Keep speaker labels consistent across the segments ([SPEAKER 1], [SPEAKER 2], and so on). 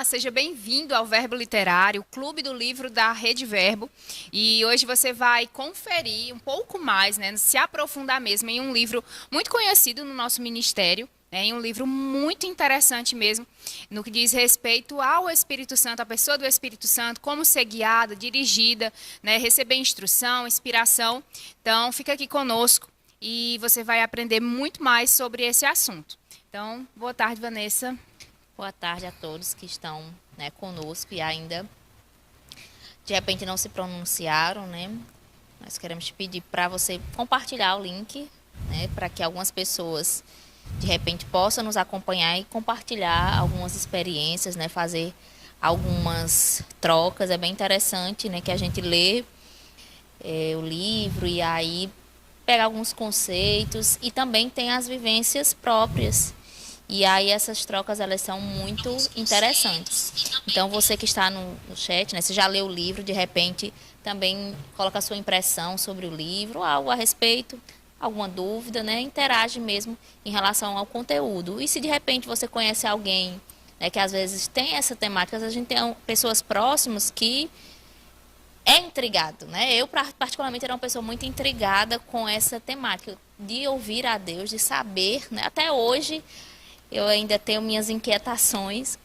[SPEAKER 1] seja bem-vindo ao Verbo Literário, Clube do Livro da Rede Verbo. E hoje você vai conferir um pouco mais, né, se aprofundar mesmo em um livro muito conhecido no nosso ministério, né, em um livro muito interessante mesmo, no que diz respeito ao Espírito Santo, a pessoa do Espírito Santo, como ser guiada, dirigida, né, receber instrução, inspiração. Então, fica aqui conosco e você vai aprender muito mais sobre esse assunto. Então, boa tarde, Vanessa.
[SPEAKER 2] Boa tarde a todos que estão, né, conosco e ainda de repente não se pronunciaram, né? Nós queremos pedir para você compartilhar o link, né, para que algumas pessoas de repente possam nos acompanhar e compartilhar algumas experiências, né, fazer algumas trocas. É bem interessante, né, que a gente lê o livro e aí pega alguns conceitos e também tem as vivências próprias. E aí essas trocas, elas são muito interessantes. Então, você que está no chat, né, se já leu o livro, de repente também coloca a sua impressão sobre o livro, algo a respeito, alguma dúvida, né, interage mesmo em relação ao conteúdo. E se de repente você conhece alguém, né, que às vezes tem essa temática, a gente tem pessoas próximas que é intrigado, né? Eu, particularmente, era uma pessoa muito intrigada com essa temática, de ouvir a Deus, de saber, né? Até hoje eu ainda tenho minhas inquietações,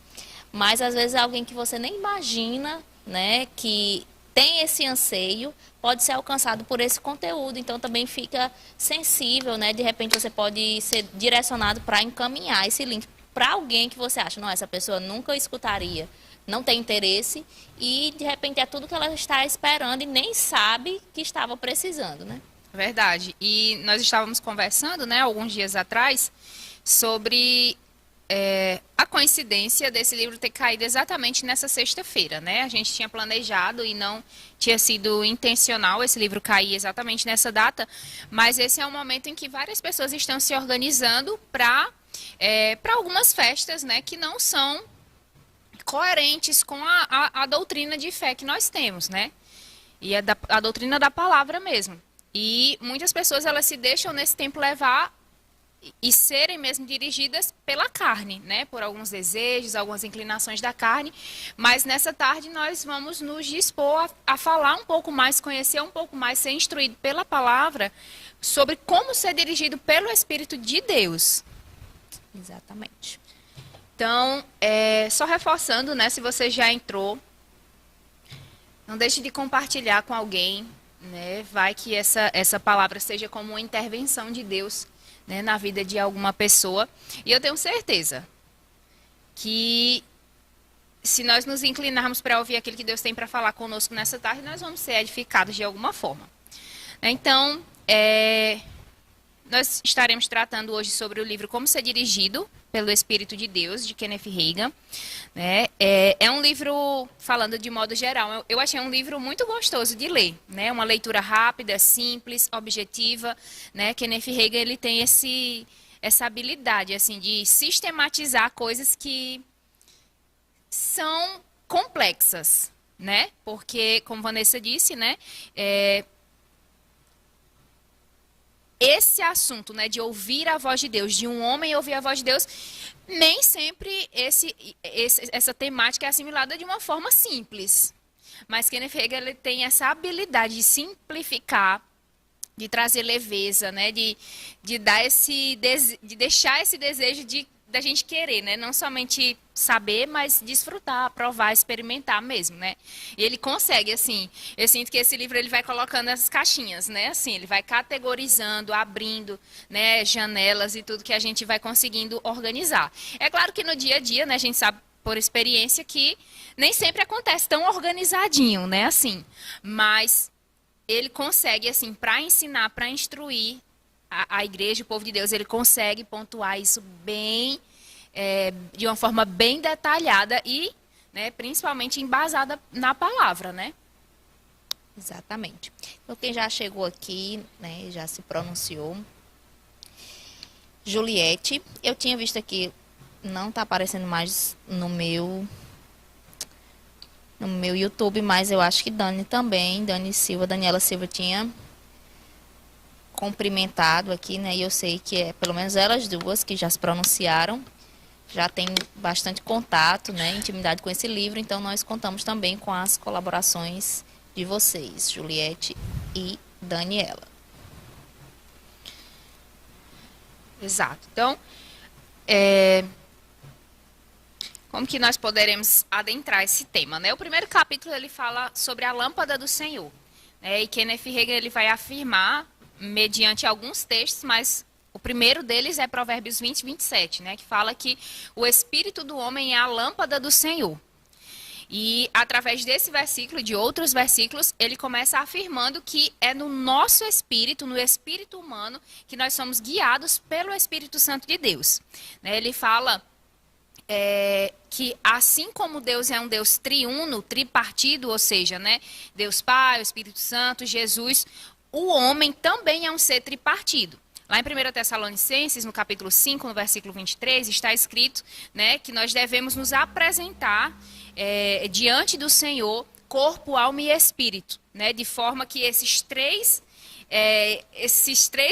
[SPEAKER 2] mas às vezes alguém que você nem imagina, né, que tem esse anseio, pode ser alcançado por esse conteúdo. Então também fica sensível, né? De repente você pode ser direcionado para encaminhar esse link para alguém que você acha, não, essa pessoa nunca escutaria, não tem interesse e de repente é tudo que ela está esperando e nem sabe que estava precisando, né?
[SPEAKER 1] Verdade. E nós estávamos conversando, né, alguns dias atrás, sobre a coincidência desse livro ter caído exatamente nessa sexta-feira, né? A gente tinha planejado e não tinha sido intencional esse livro cair exatamente nessa data, mas esse é um momento em que várias pessoas estão se organizando para algumas festas, né, que não são coerentes com a doutrina de fé que nós temos, né? E a doutrina da palavra mesmo. E muitas pessoas, elas se deixam nesse tempo levar e serem mesmo dirigidas pela carne, né? Por alguns desejos, algumas inclinações da carne. Mas nessa tarde nós vamos nos dispor a falar um pouco mais, conhecer um pouco mais, ser instruído pela palavra sobre como ser dirigido pelo Espírito de Deus.
[SPEAKER 2] Exatamente.
[SPEAKER 1] Então, só reforçando, né? Se você já entrou, não deixe de compartilhar com alguém, né? Vai que essa palavra seja como uma intervenção de Deus, né, na vida de alguma pessoa. E eu tenho certeza que se nós nos inclinarmos para ouvir aquilo que Deus tem para falar conosco nessa tarde, nós vamos ser edificados de alguma forma. Então, nós estaremos tratando hoje sobre o livro Como Ser Dirigido pelo Espírito de Deus, de Kenneth Hagin. Né? É um livro, falando de modo geral, eu achei um livro muito gostoso de ler. Né? Uma leitura rápida, simples, objetiva. Né? Kenneth Hagin, ele tem essa habilidade assim, de sistematizar coisas que são complexas. Né? Porque, como Vanessa disse, né, esse assunto, né, de ouvir a voz de Deus, de um homem ouvir a voz de Deus, nem sempre essa temática é assimilada de uma forma simples. Mas Kenneth Hagin, ele tem essa habilidade de simplificar, de trazer leveza, né, de dar de deixar esse desejo da gente querer, né? Não somente saber, mas desfrutar, provar, experimentar mesmo, né? E ele consegue, assim, eu sinto que esse livro ele vai colocando as caixinhas, né? Assim, ele vai categorizando, abrindo, né, janelas e tudo que a gente vai conseguindo organizar. É claro que no dia a dia, né, a gente sabe por experiência que nem sempre acontece tão organizadinho, né, assim. Mas ele consegue, assim, para ensinar, para instruir a igreja, o povo de Deus, ele consegue pontuar isso bem, de uma forma bem detalhada e, né, principalmente embasada na palavra, né?
[SPEAKER 2] Exatamente. Então, quem já chegou aqui, né, já se pronunciou. Juliette, eu tinha visto aqui, não está aparecendo mais no meu YouTube, mas eu acho que Dani também, Daniela Silva tinha cumprimentado aqui, né? E eu sei que é pelo menos elas duas que já se pronunciaram. já tem bastante contato, né, intimidade com esse livro, então nós contamos também com as colaborações de vocês, Juliette e Daniela.
[SPEAKER 1] Exato. Então, como que nós poderemos adentrar esse tema, né? O primeiro capítulo ele fala sobre a lâmpada do Senhor, né? E Kenneth Hagin ele vai afirmar mediante alguns textos, mas o primeiro deles é Provérbios 20, 27, né? Que fala que o espírito do homem é a lâmpada do Senhor. E através desse versículo e de outros versículos, ele começa afirmando que é no nosso espírito, no espírito humano, que nós somos guiados pelo Espírito Santo de Deus. Né? Ele fala que assim como Deus é um Deus triuno, tripartido, ou seja, né, Deus Pai, o Espírito Santo, Jesus, o homem também é um ser tripartido. Lá em 1 Tessalonicenses, no capítulo 5, no versículo 23, está escrito, né, que nós devemos nos apresentar diante do Senhor, corpo, alma e espírito, né, de forma que esses três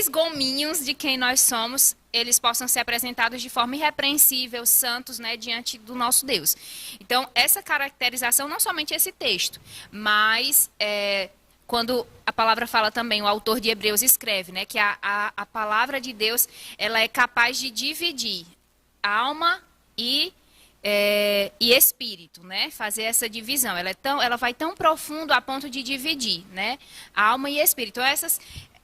[SPEAKER 1] gominhos de quem nós somos, eles possam ser apresentados de forma irrepreensível, santos, né, diante do nosso Deus. Então, essa caracterização, não somente esse texto, mas quando a palavra fala também, o autor de Hebreus escreve, né, que a palavra de Deus, ela é capaz de dividir alma e espírito, né? Fazer essa divisão. Ela vai tão profundo a ponto de dividir, né? Alma e espírito. Então,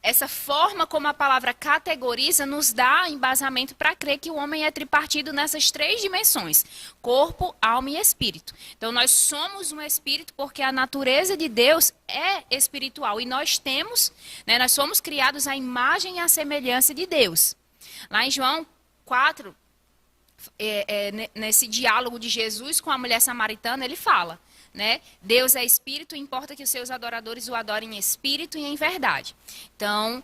[SPEAKER 1] essa forma como a palavra categoriza nos dá embasamento para crer que o homem é tripartido nessas três dimensões: corpo, alma e espírito. Então, nós somos um espírito porque a natureza de Deus é espiritual. E nós temos, né, nós somos criados à imagem e à semelhança de Deus. Lá em João 4, nesse diálogo de Jesus com a mulher samaritana, ele fala, né? Deus é espírito, importa que os seus adoradores o adorem em espírito e em verdade. Então,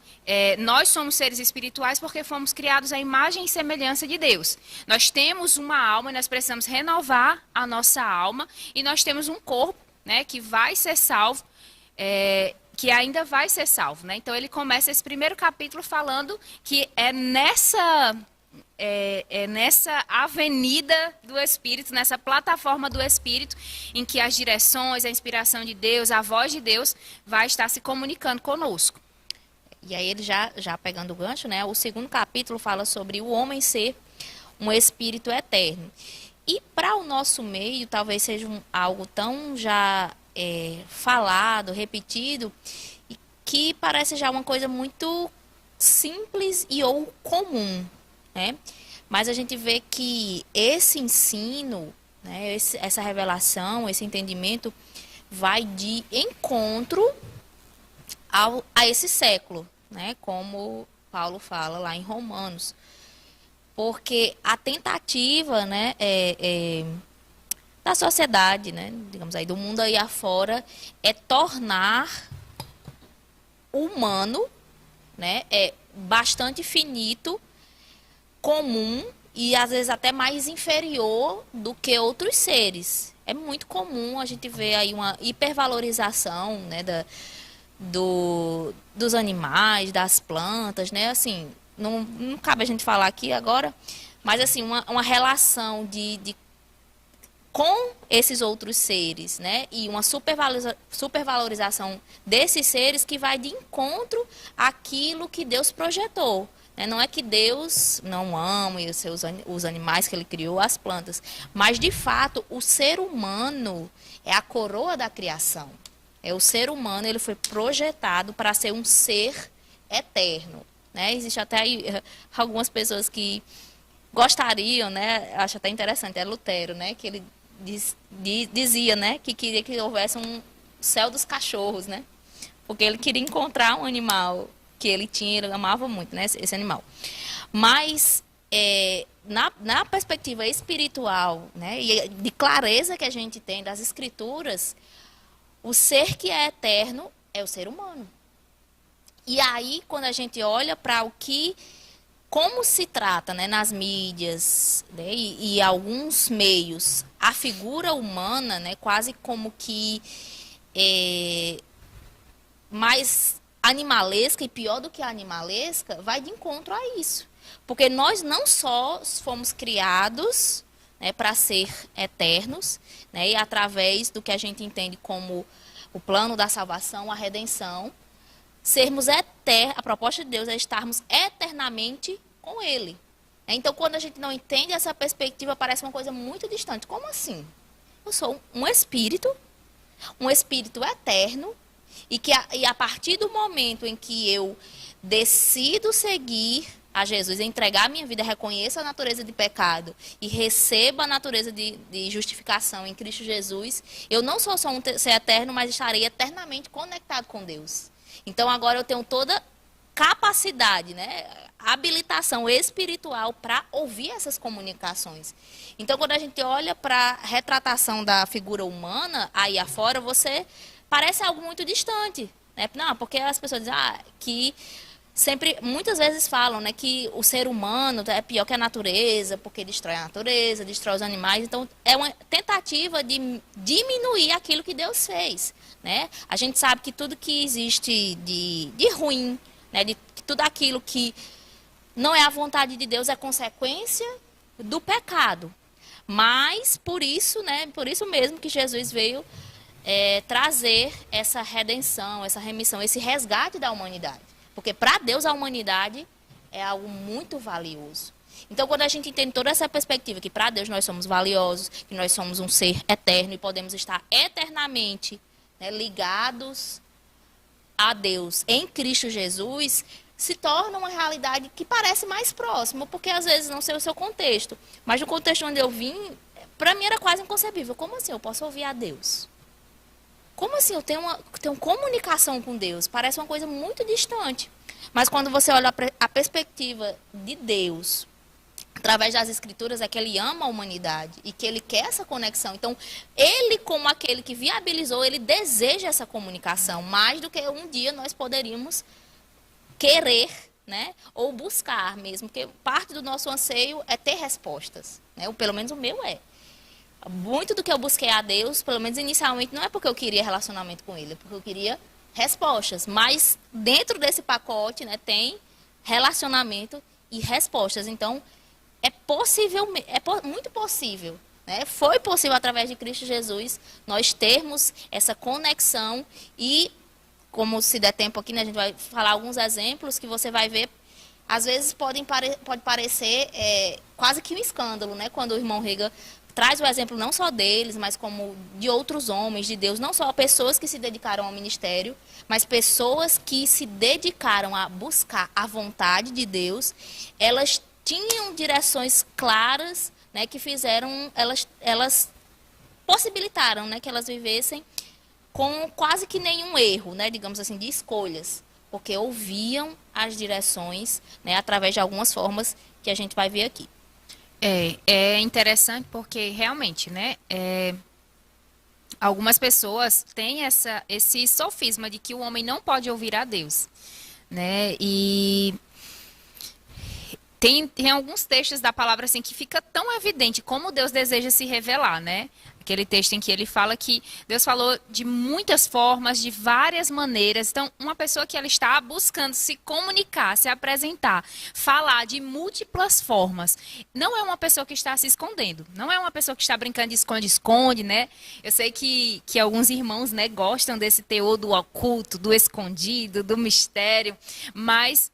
[SPEAKER 1] nós somos seres espirituais porque fomos criados à imagem e semelhança de Deus. Nós temos uma alma e nós precisamos renovar a nossa alma, e nós temos um corpo, né, que vai ser salvo, que ainda vai ser salvo, né? Então, ele começa esse primeiro capítulo falando que nessa avenida do Espírito, nessa plataforma do Espírito, em que as direções, a inspiração de Deus, a voz de Deus vai estar se comunicando conosco.
[SPEAKER 2] E aí ele já pegando o gancho, né? O segundo capítulo fala sobre o homem ser um espírito eterno. E para o nosso meio, talvez seja algo tão já falado, repetido, que parece já uma coisa muito simples ou comum, né? Mas a gente vê que esse ensino, né, essa revelação, esse entendimento vai de encontro a esse século, né? Como Paulo fala lá em Romanos. Porque a tentativa, né, da sociedade, né, digamos aí, do mundo aí afora, é tornar o humano, né, bastante finito, comum e às vezes até mais inferior do que outros seres. É muito comum a gente ver aí uma hipervalorização, né, dos animais, das plantas, né? Assim, não cabe a gente falar aqui agora, mas assim, uma relação com esses outros seres, né? E uma supervalorização desses seres que vai de encontro àquilo que Deus projetou. Não é que Deus não ama os animais que ele criou, as plantas, mas de fato o ser humano é a coroa da criação. O ser humano, ele foi projetado para ser um ser eterno, né? Existe até aí algumas pessoas que gostariam, né? Acho até interessante, Lutero, né? Que ele dizia, né? Que queria que houvesse um céu dos cachorros, né? Porque ele queria encontrar um animal que ele tinha, ele amava muito, né, esse animal. Mas, na perspectiva espiritual, né, e de clareza que a gente tem das escrituras, o ser que é eterno é o ser humano. E aí, quando a gente olha para como se trata, né, nas mídias, né, e alguns meios, a figura humana, né, quase como que mais animalesca, e pior do que a animalesca, vai de encontro a isso. Porque nós não só fomos criados né, para ser eternos, né, e através do que a gente entende como o plano da salvação, a redenção, sermos eternos, a proposta de Deus é estarmos eternamente com Ele. Então, quando a gente não entende essa perspectiva, parece uma coisa muito distante. Como assim? Eu sou um espírito eterno, e a partir do momento em que eu decido seguir a Jesus, entregar a minha vida, reconheço a natureza de pecado e receba a natureza de justificação em Cristo Jesus, eu não sou só um ser eterno, mas estarei eternamente conectado com Deus. Então agora eu tenho toda capacidade, né, habilitação espiritual para ouvir essas comunicações. Então quando a gente olha para a retratação da figura humana aí afora, você parece algo muito distante, né? Não, porque as pessoas dizem que sempre, muitas vezes falam, né, que o ser humano é pior que a natureza, porque destrói a natureza, destrói os animais. Então, é uma tentativa de diminuir aquilo que Deus fez, né? A gente sabe que tudo que existe de ruim, né, de tudo aquilo que não é a vontade de Deus é consequência do pecado. Mas, por isso, né, por isso mesmo que Jesus veio trazer essa redenção, essa remissão, esse resgate da humanidade. Porque para Deus a humanidade é algo muito valioso. Então, quando a gente entende toda essa perspectiva, que para Deus nós somos valiosos, que nós somos um ser eterno e podemos estar eternamente, né, ligados a Deus em Cristo Jesus, se torna uma realidade que parece mais próxima, porque às vezes não sei o seu contexto, mas no contexto onde eu vim, para mim era quase inconcebível. Como assim eu posso ouvir a Deus? Como assim eu tenho comunicação com Deus? Parece uma coisa muito distante. Mas quando você olha a perspectiva de Deus, através das Escrituras, é que Ele ama a humanidade e que Ele quer essa conexão. Então, Ele, como aquele que viabilizou, Ele deseja essa comunicação, mais do que um dia nós poderíamos querer, né? Ou buscar mesmo, porque parte do nosso anseio é ter respostas, né? Ou pelo menos o meu é. Muito do que eu busquei a Deus, pelo menos inicialmente, não é porque eu queria relacionamento com Ele, é porque eu queria respostas. Mas dentro desse pacote, né, tem relacionamento e respostas. Então, é possível, muito possível, né? Foi possível através de Cristo Jesus nós termos essa conexão e, como se der tempo aqui, né, a gente vai falar alguns exemplos que você vai ver. Às vezes pode parecer quase que um escândalo, né? Quando o irmão Rega traz o exemplo não só deles, mas como de outros homens de Deus, não só pessoas que se dedicaram ao ministério, mas pessoas que se dedicaram a buscar a vontade de Deus. Elas tinham direções claras, né, que fizeram, elas possibilitaram, né, que elas vivessem com quase que nenhum erro, né, digamos assim, de escolhas, porque ouviam as direções, né, através de algumas formas que a gente vai ver aqui.
[SPEAKER 1] É interessante porque realmente, né, algumas pessoas têm esse sofisma de que o homem não pode ouvir a Deus, né, e tem alguns textos da palavra assim que fica tão evidente como Deus deseja se revelar, né? Aquele texto em que ele fala que Deus falou de muitas formas, de várias maneiras. Então, uma pessoa que ela está buscando se comunicar, se apresentar, falar de múltiplas formas, não é uma pessoa que está se escondendo, não é uma pessoa que está brincando de esconde-esconde, né? Eu sei que alguns irmãos, né, gostam desse teor do oculto, do escondido, do mistério, mas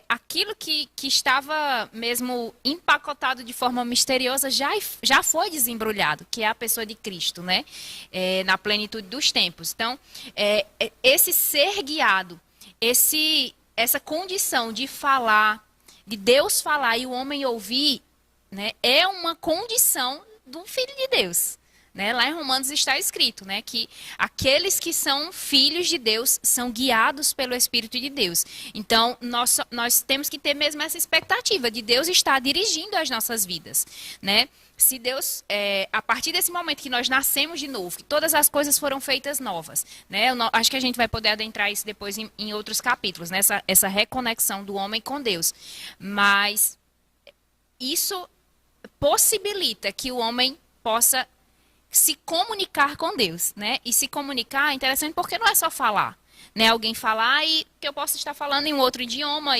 [SPEAKER 1] aquilo que estava mesmo empacotado de forma misteriosa já foi desembrulhado, que é a pessoa de Cristo, né? Na plenitude dos tempos. Então, esse ser guiado, essa condição de falar, de Deus falar e o homem ouvir, né, é uma condição do Filho de Deus. Né? Lá em Romanos está escrito, né, que aqueles que são filhos de Deus são guiados pelo Espírito de Deus. Então, nós temos que ter mesmo essa expectativa de Deus estar dirigindo as nossas vidas. Né? Se Deus, a partir desse momento que nós nascemos de novo, que todas as coisas foram feitas novas, né? Acho que a gente vai poder adentrar isso depois em outros capítulos, né? Essa reconexão do homem com Deus. Mas isso possibilita que o homem possa se comunicar com Deus, né? E se comunicar é interessante porque não é só falar, né, alguém falar e que eu posso estar falando em um outro idioma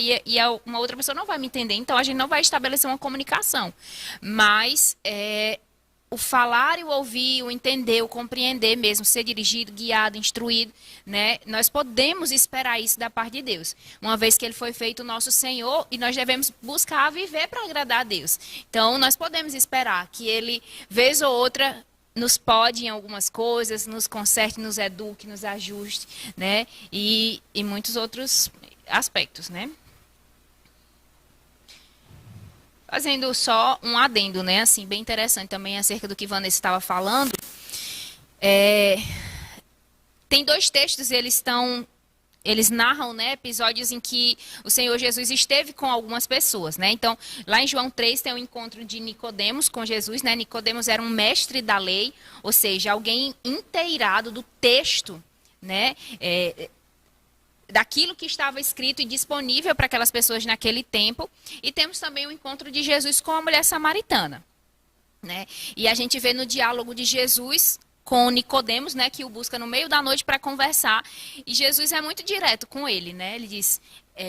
[SPEAKER 1] uma outra pessoa não vai me entender, então a gente não vai estabelecer uma comunicação. Mas o falar e o ouvir, o entender, o compreender mesmo, ser dirigido, guiado, instruído, né? Nós podemos esperar isso da parte de Deus. Uma vez que ele foi feito o nosso Senhor e nós devemos buscar viver para agradar a Deus. Então, nós podemos esperar que ele, vez ou outra, nos pode em algumas coisas, nos conserte, nos eduque, nos ajuste, né? E muitos outros aspectos, né? Fazendo só um adendo, né? Assim, bem interessante também acerca do que Vanessa estava falando. Tem dois textos, eles narram, né, episódios em que o Senhor Jesus esteve com algumas pessoas, né? Então, lá em João 3 tem o encontro de Nicodemos com Jesus, né? Nicodemos era um mestre da lei, ou seja, alguém inteirado do texto, né? Daquilo que estava escrito e disponível para aquelas pessoas naquele tempo. E temos também o encontro de Jesus com a mulher samaritana, né? E a gente vê no diálogo de Jesus com Nicodemos, né, que o busca no meio da noite para conversar. E Jesus é muito direto com ele, né? Ele diz: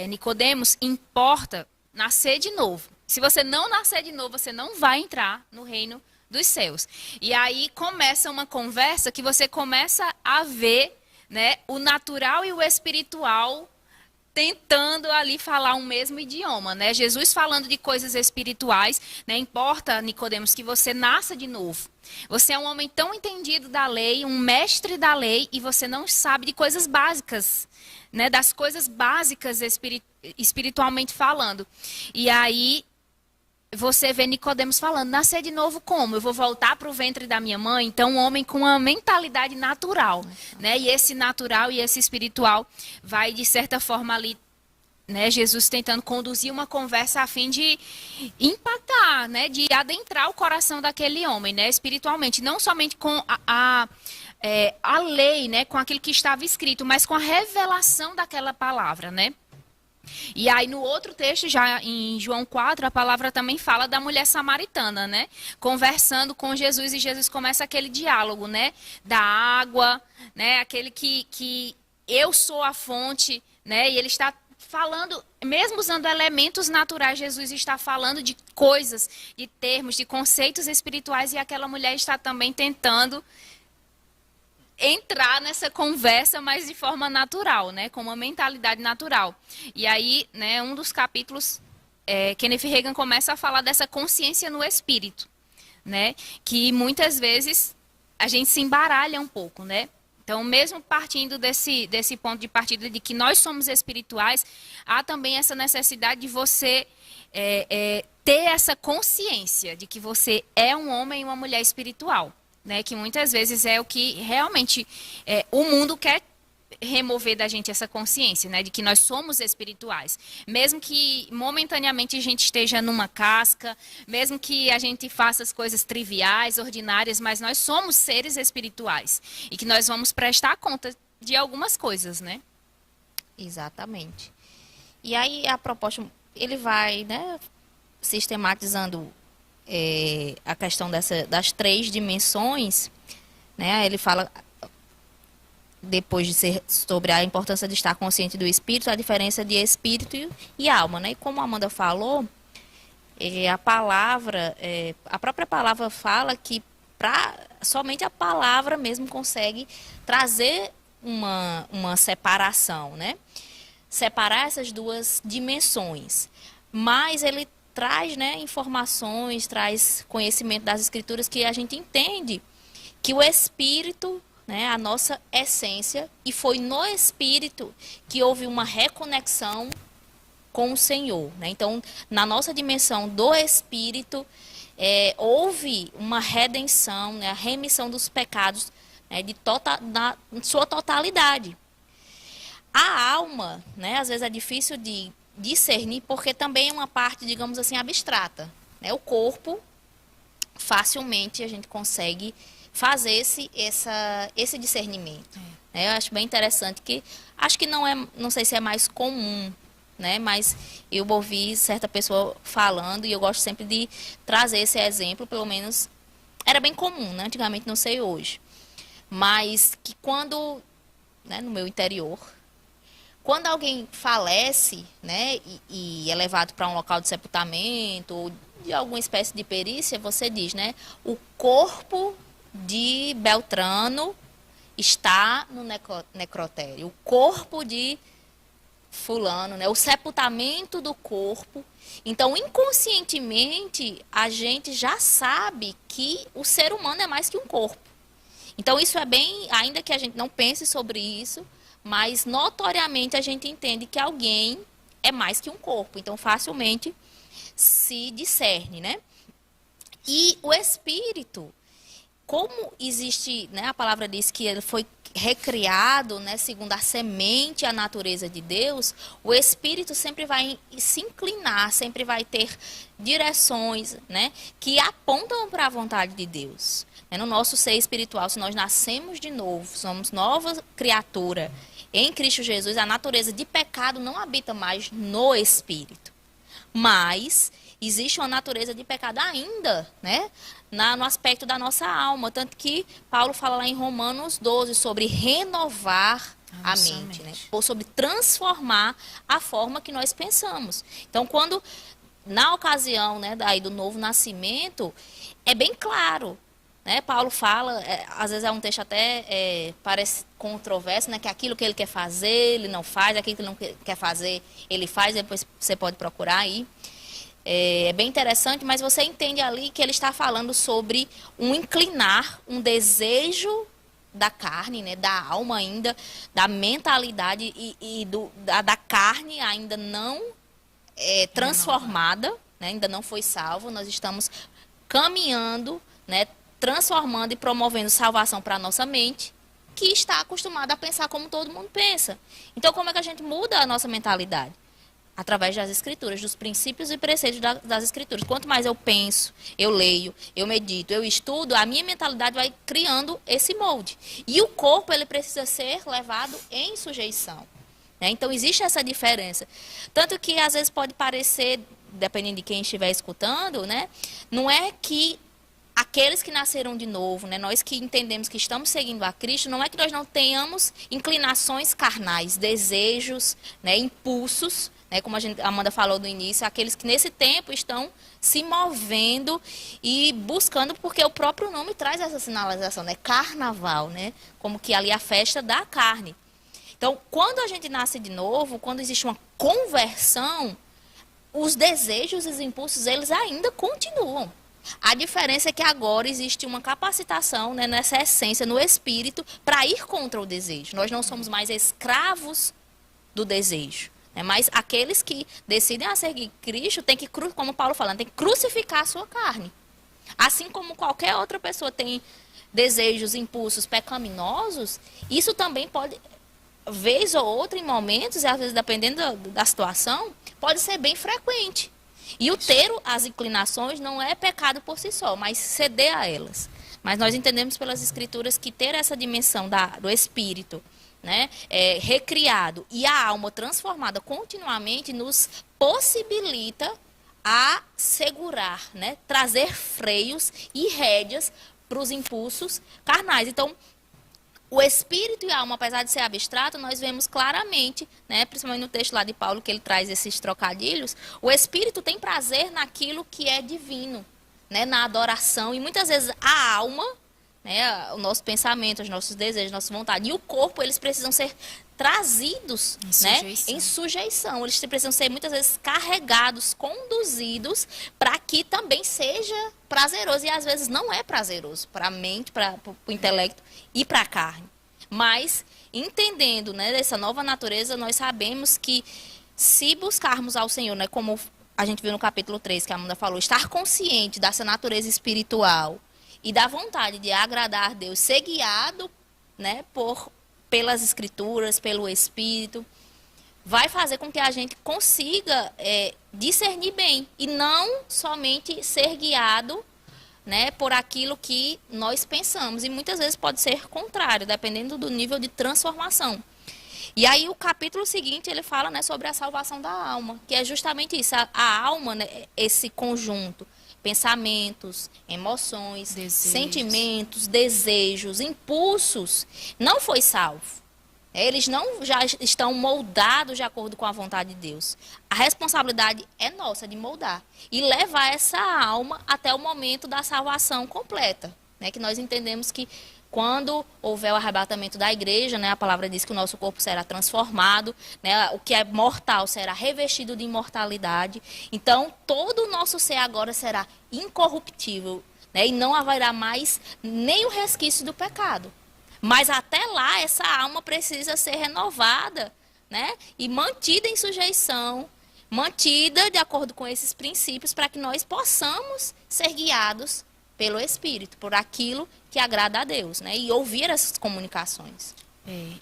[SPEAKER 1] Nicodemos, importa nascer de novo. Se você não nascer de novo, você não vai entrar no reino dos céus. E aí começa uma conversa que você começa a ver, né, o natural e o espiritual tentando ali falar um mesmo idioma, né? Jesus falando de coisas espirituais, né? Importa, Nicodemos, que você nasça de novo. Você é um homem tão entendido da lei, um mestre da lei, e você não sabe de coisas básicas, né? Das coisas básicas espiritualmente falando. E aí você vê Nicodemos falando: nascer de novo como? Eu vou voltar para o ventre da minha mãe? Então, um homem com uma mentalidade natural, né? E esse natural e esse espiritual vai, de certa forma, ali, né? Jesus tentando conduzir uma conversa a fim de impactar, né? De adentrar o coração daquele homem, né? Espiritualmente, não somente com a lei, né? Com aquilo que estava escrito, mas com a revelação daquela palavra, né? E aí, no outro texto, já em João 4, a palavra também fala da mulher samaritana, né? Conversando com Jesus, e Jesus começa aquele diálogo, né? Da água, né? Aquele que eu sou a fonte, né? E ele está falando, mesmo usando elementos naturais, Jesus está falando de coisas, de termos, de conceitos espirituais, e aquela mulher está também tentando entrar nessa conversa, mas de forma natural, né, com uma mentalidade natural. E aí, né, um dos capítulos, Kenneth Hagin começa a falar dessa consciência no espírito, né, que muitas vezes a gente se embaralha um pouco, né. Então, mesmo partindo desse ponto de partida de que nós somos espirituais, há também essa necessidade de você ter essa consciência de que você é um homem e uma mulher espiritual. Né, que muitas vezes é o que realmente o mundo quer remover da gente, essa consciência, né, de que nós somos espirituais. Mesmo que momentaneamente a gente esteja numa casca, mesmo que a gente faça as coisas triviais, ordinárias, mas nós somos seres espirituais e que nós vamos prestar conta de algumas coisas, né?
[SPEAKER 2] Exatamente. E aí a proposta, ele vai, né, sistematizando a questão das três dimensões, né? Ele fala, depois de ser sobre a importância de estar consciente do espírito, a diferença de espírito e alma, né? E como a Amanda falou, a palavra, a própria palavra fala que somente a palavra mesmo consegue trazer uma separação, né? Separar essas duas dimensões. Mas ele traz, né, informações, traz conhecimento das escrituras, que a gente entende que o espírito, né, a nossa essência, e foi no espírito que houve uma reconexão com o Senhor, né? Então, na nossa dimensão do espírito, houve uma redenção, né, a remissão dos pecados, né, na sua totalidade. A alma, né, às vezes é difícil de discernir, porque também é uma parte, digamos assim, abstrata, né? O corpo, facilmente a gente consegue fazer esse discernimento. Eu acho bem interessante, que acho que não sei se é mais comum, né? Mas eu ouvi certa pessoa falando, e eu gosto sempre de trazer esse exemplo, pelo menos era bem comum, né? Antigamente, não sei hoje, mas que quando, né, no meu interior, quando alguém falece, né, e é levado para um local de sepultamento ou de alguma espécie de perícia, você diz, né, o corpo de Beltrano está no necrotério. O corpo de fulano, né, o sepultamento do corpo. Então, inconscientemente, a gente já sabe que o ser humano é mais que um corpo. Então, isso é bem, ainda que a gente não pense sobre isso, mas notoriamente a gente entende que alguém é mais que um corpo. Então, facilmente se discerne, né? E o espírito, como existe, né, a palavra diz que ele foi recriado, né, segundo a semente, a natureza de Deus, o espírito sempre vai se inclinar, sempre vai ter direções, né, que apontam para a vontade de Deus. No nosso ser espiritual, se nós nascemos de novo, somos nova criatura em Cristo Jesus, a natureza de pecado não habita mais no espírito. Mas existe uma natureza de pecado ainda, né, no aspecto da nossa alma. Tanto que Paulo fala lá em Romanos 12 sobre renovar a mente, né, ou sobre transformar a forma que nós pensamos. Então, quando, na ocasião, né, daí do novo nascimento, é bem claro. Né, Paulo fala, às vezes é um texto até parece controverso, né, que aquilo que ele quer fazer, ele não faz, aquilo que ele não quer fazer, ele faz, depois você pode procurar aí. É bem interessante, mas você entende ali que ele está falando sobre um inclinar, um desejo da carne, né, da alma ainda, da mentalidade da carne ainda não transformada, né, ainda não foi salvo, nós estamos caminhando, né, transformando e promovendo salvação para a nossa mente, que está acostumada a pensar como todo mundo pensa. Então, como é que a gente muda a nossa mentalidade? Através das escrituras, dos princípios e preceitos das escrituras. Quanto mais eu penso, eu leio, eu medito, eu estudo, a minha mentalidade vai criando esse molde. E o corpo, ele precisa ser levado em sujeição. Né? Então, existe essa diferença. Tanto que, às vezes, pode parecer, dependendo de quem estiver escutando, né? Não é que aqueles que nasceram de novo, né, nós que entendemos que estamos seguindo a Cristo, não é que nós não tenhamos inclinações carnais, desejos, né, impulsos, né, como a Amanda falou no início, aqueles que nesse tempo estão se movendo e buscando, porque o próprio nome traz essa sinalização, né, carnaval, né, como que ali a festa da carne. Então, quando a gente nasce de novo, quando existe uma conversão, os desejos e os impulsos, eles ainda continuam. A diferença é que agora existe uma capacitação, né, nessa essência, no espírito, para ir contra o desejo. Nós não somos mais escravos do desejo. Né, mas aqueles que decidem a seguir Cristo, tem que, como Paulo falando, tem que crucificar a sua carne. Assim como qualquer outra pessoa tem desejos, impulsos pecaminosos, isso também pode, vez ou outra, em momentos, e às vezes dependendo da situação, pode ser bem frequente. E o ter as inclinações não é pecado por si só, mas ceder a elas. Mas nós entendemos pelas escrituras que ter essa dimensão do espírito, né, recriado e a alma transformada continuamente nos possibilita a segurar, né, trazer freios e rédeas para os impulsos carnais. Então, o espírito e a alma, apesar de ser abstrato, nós vemos claramente, né, principalmente no texto lá de Paulo, que ele traz esses trocadilhos, o espírito tem prazer naquilo que é divino, né, na adoração. E muitas vezes a alma, né, o nosso pensamento, os nossos desejos, a nossa vontade, e o corpo, eles precisam ser trazidos, em sujeição. Eles precisam ser muitas vezes carregados, conduzidos, para que também seja prazeroso. E às vezes não é prazeroso para a mente, para o intelecto e para a carne. Mas, entendendo, né, dessa nova natureza, nós sabemos que se buscarmos ao Senhor, né, como a gente viu no capítulo 3, que a Amanda falou, estar consciente dessa natureza espiritual e da vontade de agradar a Deus, ser guiado, né, pelas escrituras, pelo Espírito, vai fazer com que a gente consiga discernir bem e não somente ser guiado, né, por aquilo que nós pensamos. E muitas vezes pode ser contrário, dependendo do nível de transformação. E aí o capítulo seguinte ele fala, né, sobre a salvação da alma, que é justamente isso, a alma, né, esse conjunto, pensamentos, emoções, sentimentos, desejos, impulsos, não foi salvo. Eles não já estão moldados de acordo com a vontade de Deus. A responsabilidade é nossa de moldar e levar essa alma até o momento da salvação completa, né? Que nós entendemos que quando houver o arrebatamento da igreja, né, a palavra diz que o nosso corpo será transformado, né, o que é mortal será revestido de imortalidade. Então, todo o nosso ser agora será incorruptível, né, e não haverá mais nem o resquício do pecado. Mas até lá, essa alma precisa ser renovada, né, e mantida em sujeição, mantida de acordo com esses princípios, para que nós possamos ser guiados pelo Espírito, por aquilo que agrada a Deus, né? E ouvir essas comunicações.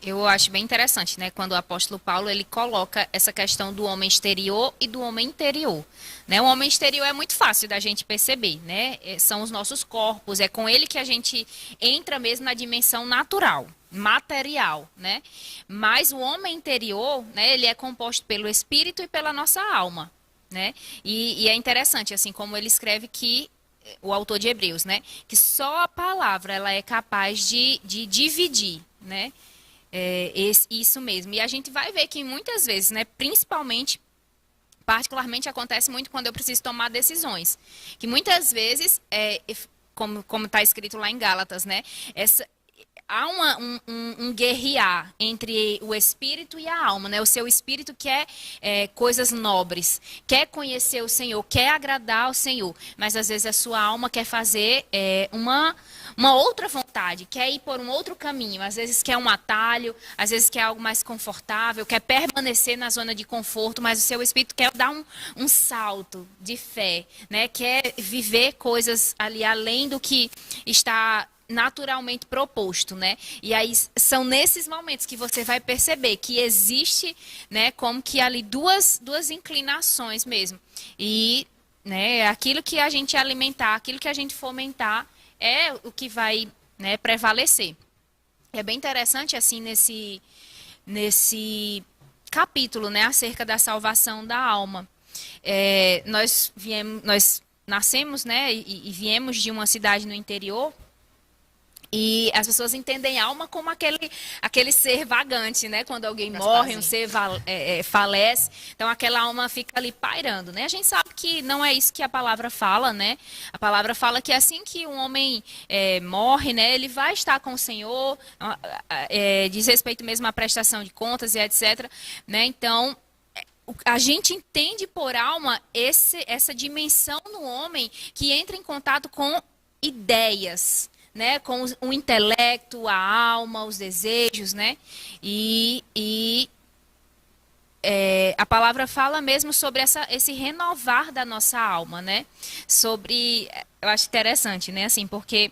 [SPEAKER 1] Eu acho bem interessante, né? Quando o apóstolo Paulo ele coloca essa questão do homem exterior e do homem interior, né? O homem exterior é muito fácil da gente perceber, né? São os nossos corpos, é com ele que a gente entra mesmo na dimensão natural, material, né? Mas o homem interior, né? Ele é composto pelo espírito e pela nossa alma, né? E é interessante, assim, como ele escreve que o autor de Hebreus, né? Que só a palavra ela é capaz de dividir, né? Isso mesmo. E a gente vai ver que muitas vezes, né? Principalmente, particularmente acontece muito quando eu preciso tomar decisões. Que muitas vezes, como está escrito lá em Gálatas, né? Há um guerrear entre o espírito e a alma, né? O seu espírito quer coisas nobres, quer conhecer o Senhor, quer agradar ao Senhor, mas às vezes a sua alma quer fazer uma outra vontade, quer ir por um outro caminho, às vezes quer um atalho, às vezes quer algo mais confortável, quer permanecer na zona de conforto, mas o seu espírito quer dar um salto de fé, né? Quer viver coisas ali além do que está naturalmente proposto, né? E aí são nesses momentos que você vai perceber que existe, né, como que ali duas inclinações mesmo. E, né, aquilo que a gente alimentar, aquilo que a gente fomentar é o que vai, né, prevalecer. É bem interessante assim nesse capítulo, né, acerca da salvação da alma. Nós nascemos, né, e viemos de uma cidade no interior. E as pessoas entendem alma como aquele ser vagante, né? Quando alguém morre, um ser falece, então aquela alma fica ali pairando, né? A gente sabe que não é isso que a palavra fala, né? A palavra fala que assim que um homem morre, né? Ele vai estar com o Senhor, diz respeito mesmo à prestação de contas e etc, né? Então, a gente entende por alma essa dimensão no homem que entra em contato com ideias, né, com o intelecto, a alma, os desejos, né? A palavra fala mesmo sobre esse renovar da nossa alma, né? Eu acho interessante, né? Assim, porque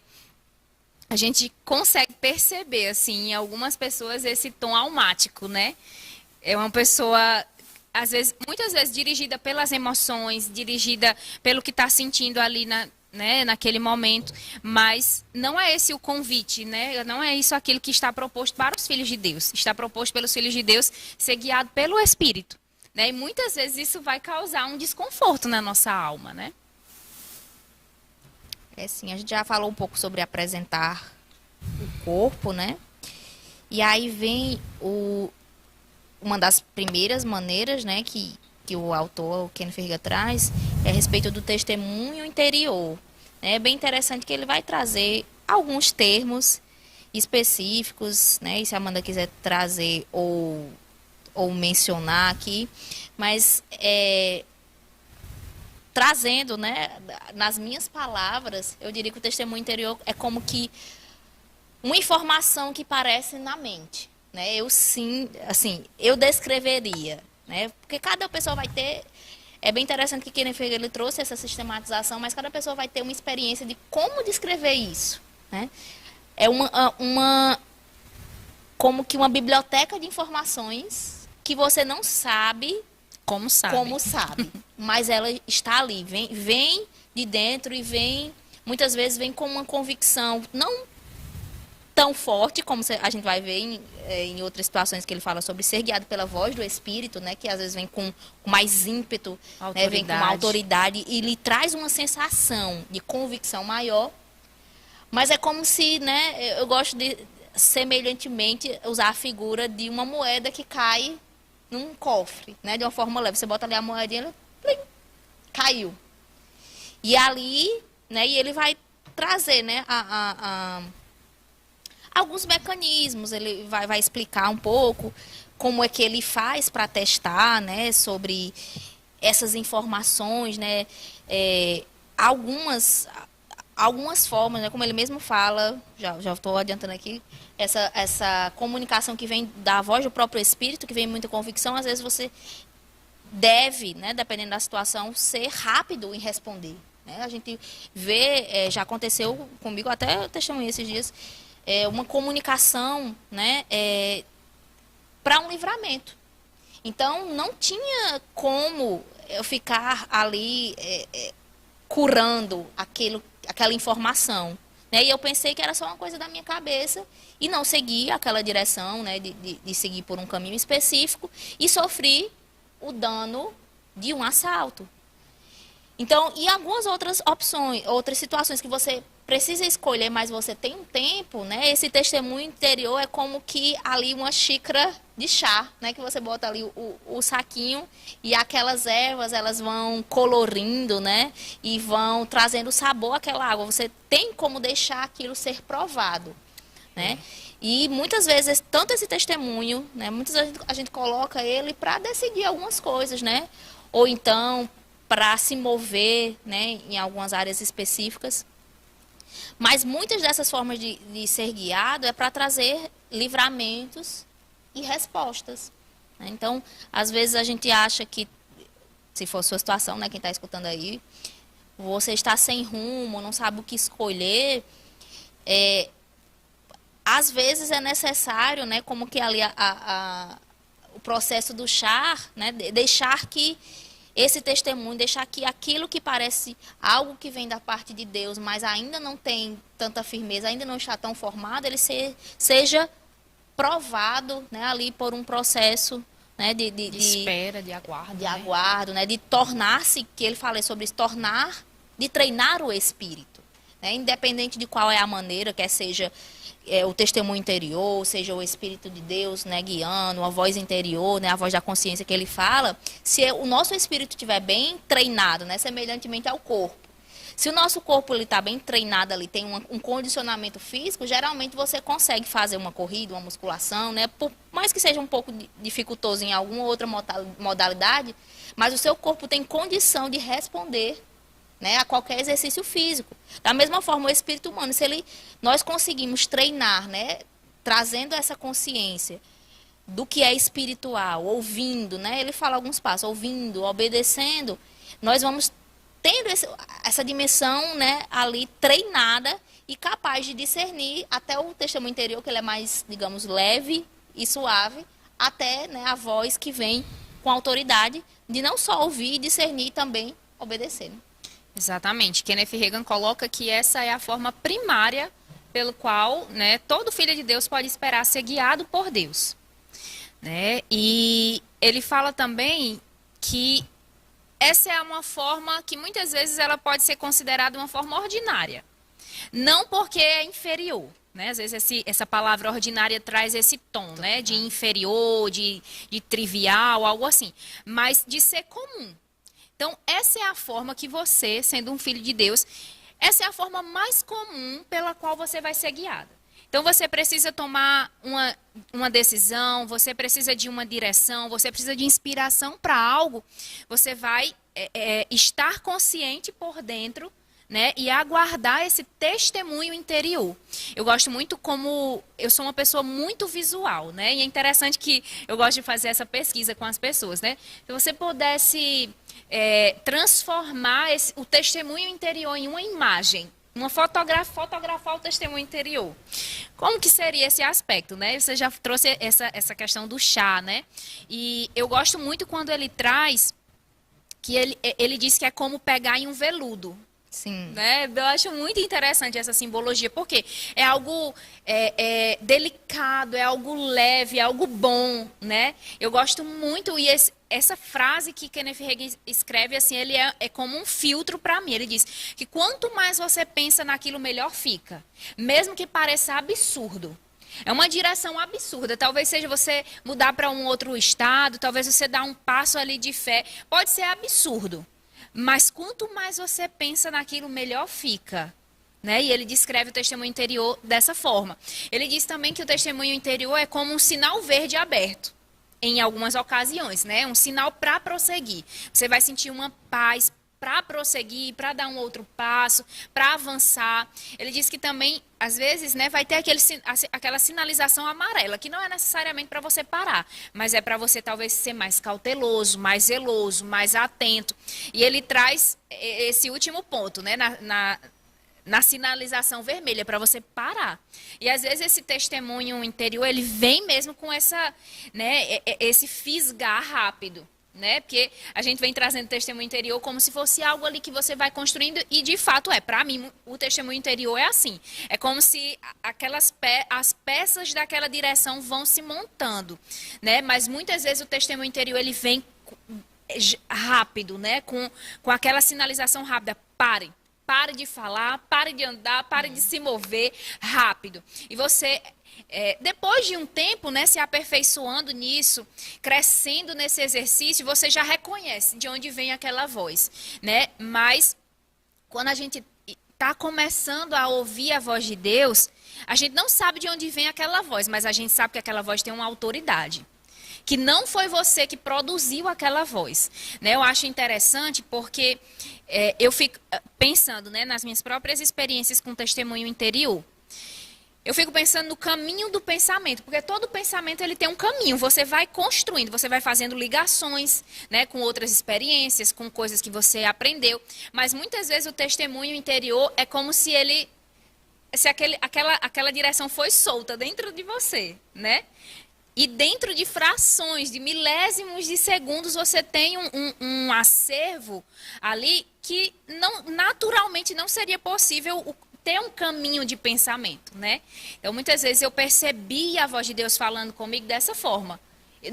[SPEAKER 1] a gente consegue perceber, assim, em algumas pessoas esse tom almático, né? É uma pessoa muitas vezes dirigida pelas emoções, dirigida pelo que está sentindo ali né, naquele momento, mas não é esse o convite, né? Não é isso aquilo que está proposto para os filhos de Deus. Está proposto pelos filhos de Deus ser guiado pelo Espírito, né? E muitas vezes isso vai causar um desconforto na nossa alma, né?
[SPEAKER 2] Sim, a gente já falou um pouco sobre apresentar o corpo, né? E aí vem uma das primeiras maneiras, né, que o autor, o Ken Ferreira, traz, é a respeito do testemunho interior. É bem interessante que ele vai trazer alguns termos específicos, né, e se a Amanda quiser trazer ou mencionar aqui, mas trazendo, né, nas minhas palavras, eu diria que o testemunho interior é como que uma informação que parece na mente, né? Eu descreveria, né? Porque cada pessoa vai ter. É bem interessante que Kenneth Hagin ele trouxe essa sistematização, mas cada pessoa vai ter uma experiência de como descrever isso, né? É como que uma biblioteca de informações que você não sabe
[SPEAKER 1] como sabe,
[SPEAKER 2] mas ela está ali, vem de dentro e muitas vezes vem com uma convicção não tão forte como a gente vai ver em outras situações que ele fala sobre ser guiado pela voz do Espírito, né, que às vezes vem com mais ímpeto, né, vem com uma autoridade e lhe traz uma sensação de convicção maior, mas é como se, né, eu gosto de semelhantemente usar a figura de uma moeda que cai num cofre, né? De uma forma leve. Você bota ali a moedinha, ela plim, caiu. E ali, né? E ele vai trazer, né? Alguns mecanismos, ele vai explicar um pouco como é que ele faz para testar, né? Sobre essas informações, né? Algumas formas, né, como ele mesmo fala, já estou adiantando aqui, essa comunicação que vem da voz do próprio Espírito, que vem muita convicção, às vezes você deve, né, dependendo da situação, ser rápido em responder. Né? A gente vê, já aconteceu comigo, até testemunhei esses dias, uma comunicação, né, para um livramento. Então, não tinha como eu ficar ali curando aquela informação. Né? E eu pensei que era só uma coisa da minha cabeça e não segui aquela direção, né, de seguir por um caminho específico e sofri o dano de um assalto. Então, e algumas outras opções, outras situações que você precisa escolher, mas você tem um tempo, né? Esse testemunho interior é como que ali uma xícara de chá, né? Que você bota ali o saquinho e aquelas ervas, elas vão colorindo, né? E vão trazendo sabor àquela água. Você tem como deixar aquilo ser provado, né? E muitas vezes, tanto esse testemunho, né? Muitas vezes a gente coloca ele para decidir algumas coisas, né? Ou então para se mover, né? Em algumas áreas específicas. Mas muitas dessas formas de ser guiado é para trazer livramentos e respostas. Né? Então, às vezes a gente acha que, se for a sua situação, né, quem está escutando aí, você está sem rumo, não sabe o que escolher, às vezes é necessário, né, como que ali o processo do chá, né, deixar que esse testemunho, deixar que aquilo que parece algo que vem da parte de Deus, mas ainda não tem tanta firmeza, ainda não está tão formado, ele seja provado, né, ali por um processo, né, de
[SPEAKER 1] espera, de aguardo.
[SPEAKER 2] De aguardo, né, de tornar-se, que ele fala sobre isso, de treinar o espírito. Né, independente de qual é a maneira, quer seja o testemunho interior, seja o Espírito de Deus, né, guiando, a voz interior, né, a voz da consciência que ele fala, se o nosso espírito estiver bem treinado, né, semelhantemente ao corpo. Se o nosso corpo está bem treinado ali, tem um condicionamento físico, geralmente você consegue fazer uma corrida, uma musculação, né, por mais que seja um pouco dificultoso em alguma outra modalidade, mas o seu corpo tem condição de responder, né, a qualquer exercício físico. Da mesma forma, o espírito humano, se nós conseguimos treinar, né, trazendo essa consciência do que é espiritual, ouvindo, né, ele fala alguns passos, ouvindo, obedecendo, nós vamos tendo essa dimensão, né, ali treinada e capaz de discernir até o testemunho interior, que ele é mais, digamos, leve e suave, até, né, a voz que vem com autoridade de não só ouvir, discernir e também obedecer. Né?
[SPEAKER 1] Exatamente. Kenneth Reagan coloca que essa é a forma primária pelo qual, né, todo filho de Deus pode esperar ser guiado por Deus. Né? E ele fala também que essa é uma forma que muitas vezes ela pode ser considerada uma forma ordinária. Não porque é inferior. Né? Às vezes essa palavra ordinária traz esse tom, né, de inferior, de trivial, algo assim. Mas de ser comum. Então, essa é a forma que você, sendo um filho de Deus, essa é a forma mais comum pela qual você vai ser guiado. Então, você precisa tomar uma decisão, você precisa de uma direção, você precisa de inspiração para algo, você vai estar consciente por dentro, né, e aguardar esse testemunho interior. Eu gosto muito como... Eu sou uma pessoa muito visual, né, e é interessante que eu gosto de fazer essa pesquisa com as pessoas, né. Se você pudesse... transformar o testemunho interior em uma imagem, fotografar o testemunho interior. Como que seria esse aspecto, né? Você já trouxe essa questão do chá, né? E eu gosto muito quando ele traz que ele diz que é como pegar em um veludo.
[SPEAKER 2] Sim.
[SPEAKER 1] Né? Eu acho muito interessante essa simbologia, porque é algo delicado, é algo leve, é algo bom, né? Eu gosto muito, e essa frase que Kenneth Reagan escreve, assim, ele é como um filtro para mim. Ele diz que quanto mais você pensa naquilo, melhor fica. Mesmo que pareça absurdo. É uma direção absurda. Talvez seja você mudar para um outro estado, talvez você dar um passo ali de fé. Pode ser absurdo. Mas quanto mais você pensa naquilo, melhor fica. Né? E ele descreve o testemunho interior dessa forma. Ele diz também que o testemunho interior é como um sinal verde aberto, em algumas ocasiões, né? Um sinal para prosseguir. Você vai sentir uma paz para prosseguir, para dar um outro passo, para avançar. Ele diz que também, às vezes, né, vai ter aquela sinalização amarela, que não é necessariamente para você parar, mas é para você talvez ser mais cauteloso, mais zeloso, mais atento. E ele traz esse último ponto, né, na sinalização vermelha, para você parar. E às vezes esse testemunho interior, ele vem mesmo com esse fisgar rápido, né? Porque a gente vem trazendo testemunho interior como se fosse algo ali que você vai construindo, e de fato é. Para mim, o testemunho interior é assim. É como se as peças daquela direção vão se montando, né? Mas muitas vezes o testemunho interior, ele vem rápido, né? Com aquela sinalização rápida. Pare de falar, pare de andar, pare de se mover rápido. E você, depois de um tempo, né, se aperfeiçoando nisso, crescendo nesse exercício, você já reconhece de onde vem aquela voz, né? Mas quando a gente está começando a ouvir a voz de Deus, a gente não sabe de onde vem aquela voz, mas a gente sabe que aquela voz tem uma autoridade. Que não foi você que produziu aquela voz, né? Eu acho interessante porque eu fico pensando, né, nas minhas próprias experiências com testemunho interior. Eu fico pensando no caminho do pensamento, porque todo pensamento ele tem um caminho. Você vai construindo, você vai fazendo ligações, né, com outras experiências, com coisas que você aprendeu. Mas muitas vezes o testemunho interior é como se aquela direção foi solta dentro de você, né? E dentro de frações, de milésimos de segundos, você tem um acervo ali que naturalmente não seria possível ter um caminho de pensamento, né? Então, muitas vezes eu percebi a voz de Deus falando comigo dessa forma.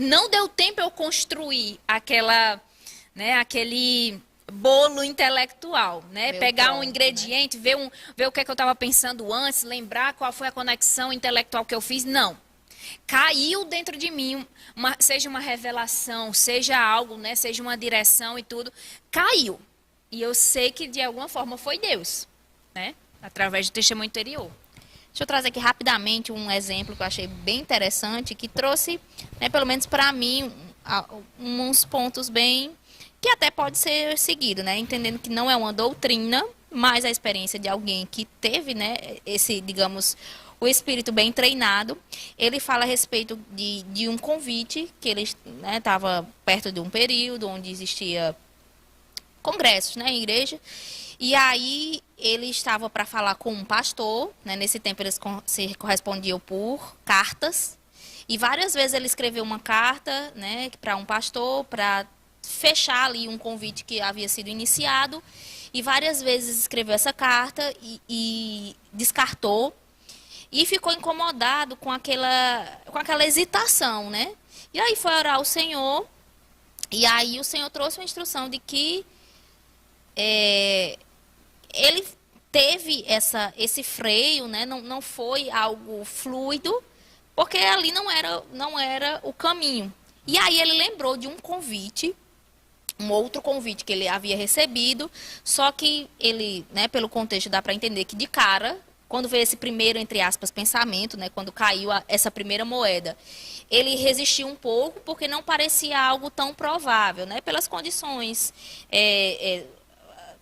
[SPEAKER 1] Não deu tempo eu construir aquele bolo intelectual, né? Pegar um ingrediente, né? ver o que é que eu estava pensando antes, lembrar qual foi a conexão intelectual que eu fiz. Não. Caiu dentro de mim, seja uma revelação, seja algo, né? Seja uma direção e tudo. Caiu. E eu sei que de alguma forma foi Deus, né? Através do testemunho interior.
[SPEAKER 2] Deixa eu trazer aqui rapidamente um exemplo que eu achei bem interessante, que trouxe, né, pelo menos para mim, uns pontos bem que até pode ser seguido, né? Entendendo que não é uma doutrina, mas a experiência de alguém que teve, né, esse, digamos, o espírito bem treinado. Ele fala a respeito de um convite, que ele estava perto de um período onde existia congressos, né, em igreja. E aí ele estava para falar com um pastor, né? Nesse tempo eles se correspondiam por cartas. E várias vezes ele escreveu uma carta, né, para um pastor, para fechar ali um convite que havia sido iniciado. E várias vezes escreveu essa carta e descartou. E ficou incomodado com aquela hesitação, né? E aí foi orar ao Senhor. E aí o Senhor trouxe uma instrução de que ele teve esse freio, né? Não foi algo fluido, porque ali não era o caminho. E aí ele lembrou de um convite, um outro convite que ele havia recebido, só que ele, né, pelo contexto dá para entender que de cara, quando veio esse primeiro, entre aspas, pensamento, né, quando caiu essa primeira moeda, ele resistiu um pouco porque não parecia algo tão provável, né, pelas condições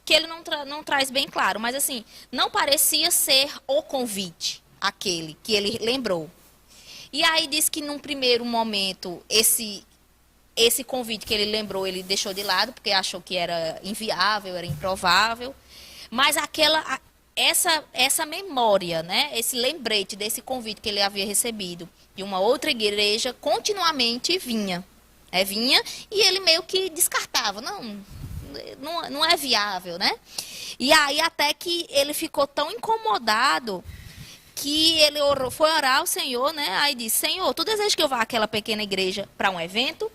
[SPEAKER 2] que ele não traz bem claro, mas assim, não parecia ser o convite, aquele que ele lembrou. E aí diz que num primeiro momento, esse convite que ele lembrou, ele deixou de lado, porque achou que era inviável, era improvável, mas essa memória, né, esse lembrete desse convite que ele havia recebido de uma outra igreja, continuamente vinha. Vinha e ele meio que descartava. Não é viável, né? E aí até que ele ficou tão incomodado que ele foi orar ao Senhor, né? Aí disse, Senhor, tu desejas que eu vá àquela pequena igreja para um evento?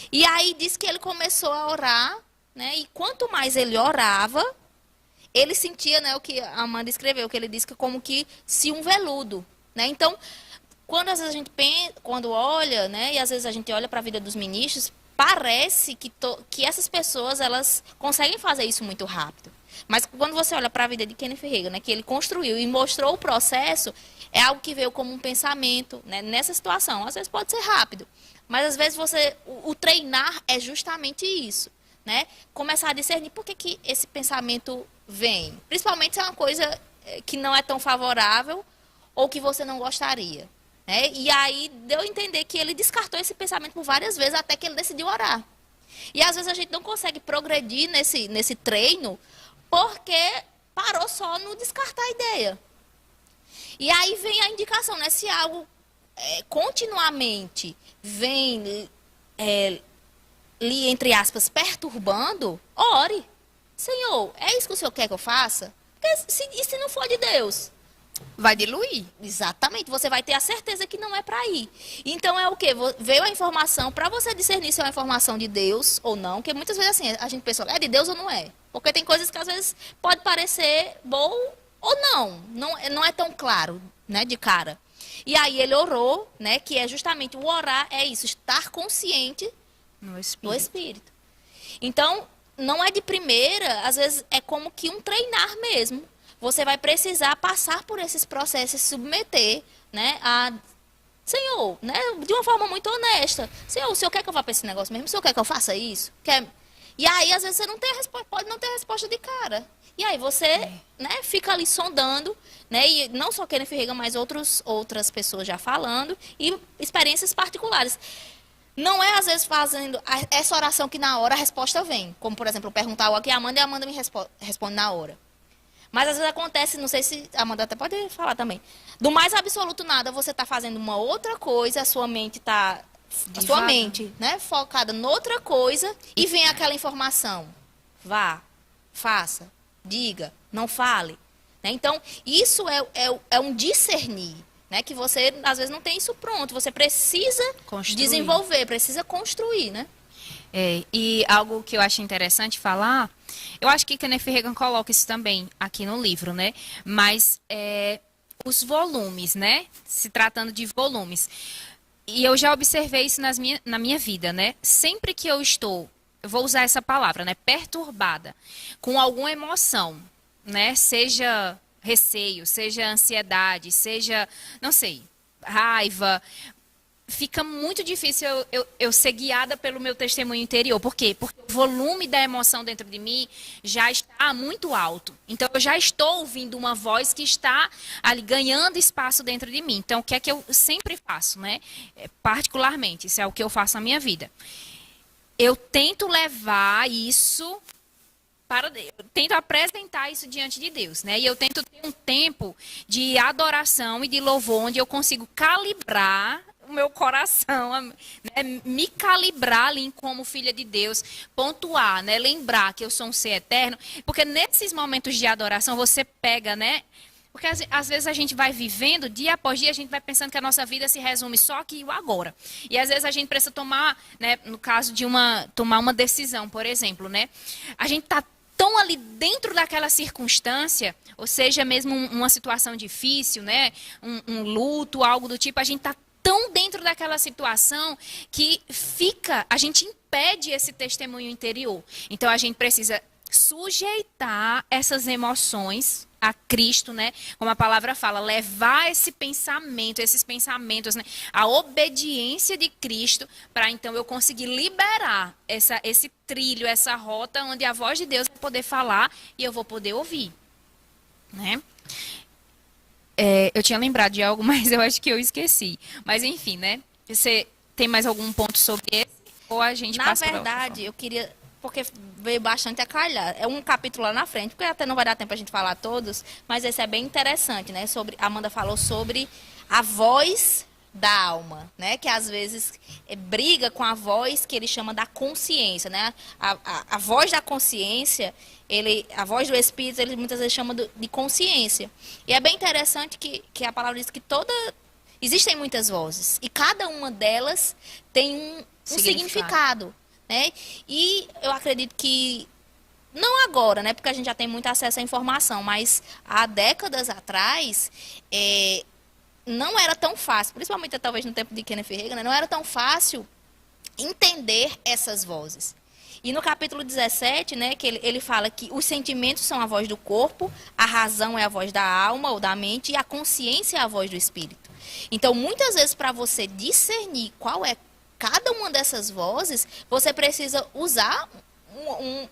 [SPEAKER 2] E aí diz que ele começou a orar, né? E quanto mais ele orava, ele sentia, né, o que a Amanda escreveu, que ele disse que como que se um veludo, né? Então, quando às vezes a gente pensa, quando olha, né, e às vezes a gente olha para a vida dos ministros, parece que essas pessoas elas conseguem fazer isso muito rápido. Mas quando você olha para a vida de Kenneth Reagan, né, que ele construiu e mostrou o processo, é algo que veio como um pensamento, né, nessa situação. Às vezes pode ser rápido, mas às vezes o treinar é justamente isso, né? Começar a discernir por que esse pensamento vem. Principalmente se é uma coisa que não é tão favorável ou que você não gostaria. Né? E aí deu a entender que ele descartou esse pensamento por várias vezes até que ele decidiu orar. E às vezes a gente não consegue progredir nesse treino porque parou só no descartar a ideia. E aí vem a indicação, né? Se algo continuamente vem lhe, entre aspas, perturbando, ore. Senhor, é isso que o Senhor quer que eu faça? E se não for de Deus?
[SPEAKER 1] Vai diluir.
[SPEAKER 2] Exatamente, você vai ter a certeza que não é para ir. Então é o quê? Veio a informação, para você discernir se é uma informação de Deus ou não, porque muitas vezes assim, a gente pensa, é de Deus ou não é? Porque tem coisas que às vezes pode parecer bom ou não é tão claro, né, de cara. E aí ele orou, né, que é justamente o orar, é isso, estar consciente do Espírito. Então, não é de primeira, às vezes é como que um treinar mesmo. Você vai precisar passar por esses processos, se submeter, né, a Senhor, né, de uma forma muito honesta. Senhor, o Senhor quer que eu vá para esse negócio mesmo? O Senhor quer que eu faça isso? Quer? E aí, às vezes, você não tem a resposta, pode não ter a resposta de cara. E aí você, né, fica ali sondando, né, e não só Kenneth Reagan, mas outras pessoas já falando, e experiências particulares. Não é, às vezes, fazendo essa oração que na hora a resposta vem. Como, por exemplo, perguntar algo aqui a Amanda e a Amanda me responde na hora. Mas às vezes acontece, não sei se a Amanda até pode falar também. Do mais absoluto nada, você está fazendo uma outra coisa, a sua mente está. A sua mente, né, focada noutra coisa e vem aquela informação. Vá, faça, diga, não fale. Né? Então, isso é um discernir. Né, que você, às vezes, não tem isso pronto. Você precisa desenvolver, precisa construir, né?
[SPEAKER 1] E algo que eu acho interessante falar, eu acho que Kenneth Reagan coloca isso também aqui no livro, né? Mas os volumes, né? Se tratando de volumes. E eu já observei isso na minha vida, né? Sempre que eu vou usar essa palavra, né? Perturbada, com alguma emoção, né? Seja receio, seja ansiedade, seja, não sei, raiva, fica muito difícil eu ser guiada pelo meu testemunho interior. Por quê? Porque o volume da emoção dentro de mim já está muito alto. Então, eu já estou ouvindo uma voz que está ali ganhando espaço dentro de mim. Então, o que é que eu sempre faço, né? Particularmente, isso é o que eu faço na minha vida. Eu tento levar isso eu tento apresentar isso diante de Deus, né? E eu tento ter um tempo de adoração e de louvor onde eu consigo calibrar o meu coração, né? Me calibrar ali como filha de Deus, pontuar, né? Lembrar que eu sou um ser eterno, porque nesses momentos de adoração você pega, né? Porque às vezes a gente vai vivendo, dia após dia, a gente vai pensando que a nossa vida se resume só aqui e o agora. E às vezes a gente precisa tomar, né, no caso de tomar uma decisão, por exemplo, né? A gente está tão ali dentro daquela circunstância, ou seja, mesmo uma situação difícil, né? Um luto, algo do tipo, a gente está tão dentro daquela situação que a gente impede esse testemunho interior. Então a gente precisa sujeitar essas emoções a Cristo, né? Como a palavra fala, levar esses pensamentos, né? A obediência de Cristo, para então eu conseguir liberar esse trilho, essa rota onde a voz de Deus vai poder falar e eu vou poder ouvir, né? Eu tinha lembrado de algo, mas eu acho que eu esqueci. Mas enfim, né? Você tem mais algum ponto sobre esse? Ou a gente passa para outra?
[SPEAKER 2] Na verdade, eu queria, porque veio bastante a calhar. É um capítulo lá na frente, porque até não vai dar tempo a gente falar todos, mas esse é bem interessante, né? A Amanda falou sobre a voz da alma, né? Que às vezes briga com a voz que ele chama da consciência, né? A voz da consciência, a voz do Espírito, ele muitas vezes chama de consciência. E é bem interessante que a palavra diz que existem muitas vozes, e cada uma delas tem um significado. Né? E eu acredito que, não agora, né? Porque a gente já tem muito acesso à informação, mas há décadas atrás, não era tão fácil, principalmente talvez no tempo de Kenneth Reagan, né? Não era tão fácil entender essas vozes. E no capítulo 17, né, que ele fala que os sentimentos são a voz do corpo, a razão é a voz da alma ou da mente e a consciência é a voz do espírito. Então, muitas vezes, para você discernir qual é cada uma dessas vozes, você precisa usar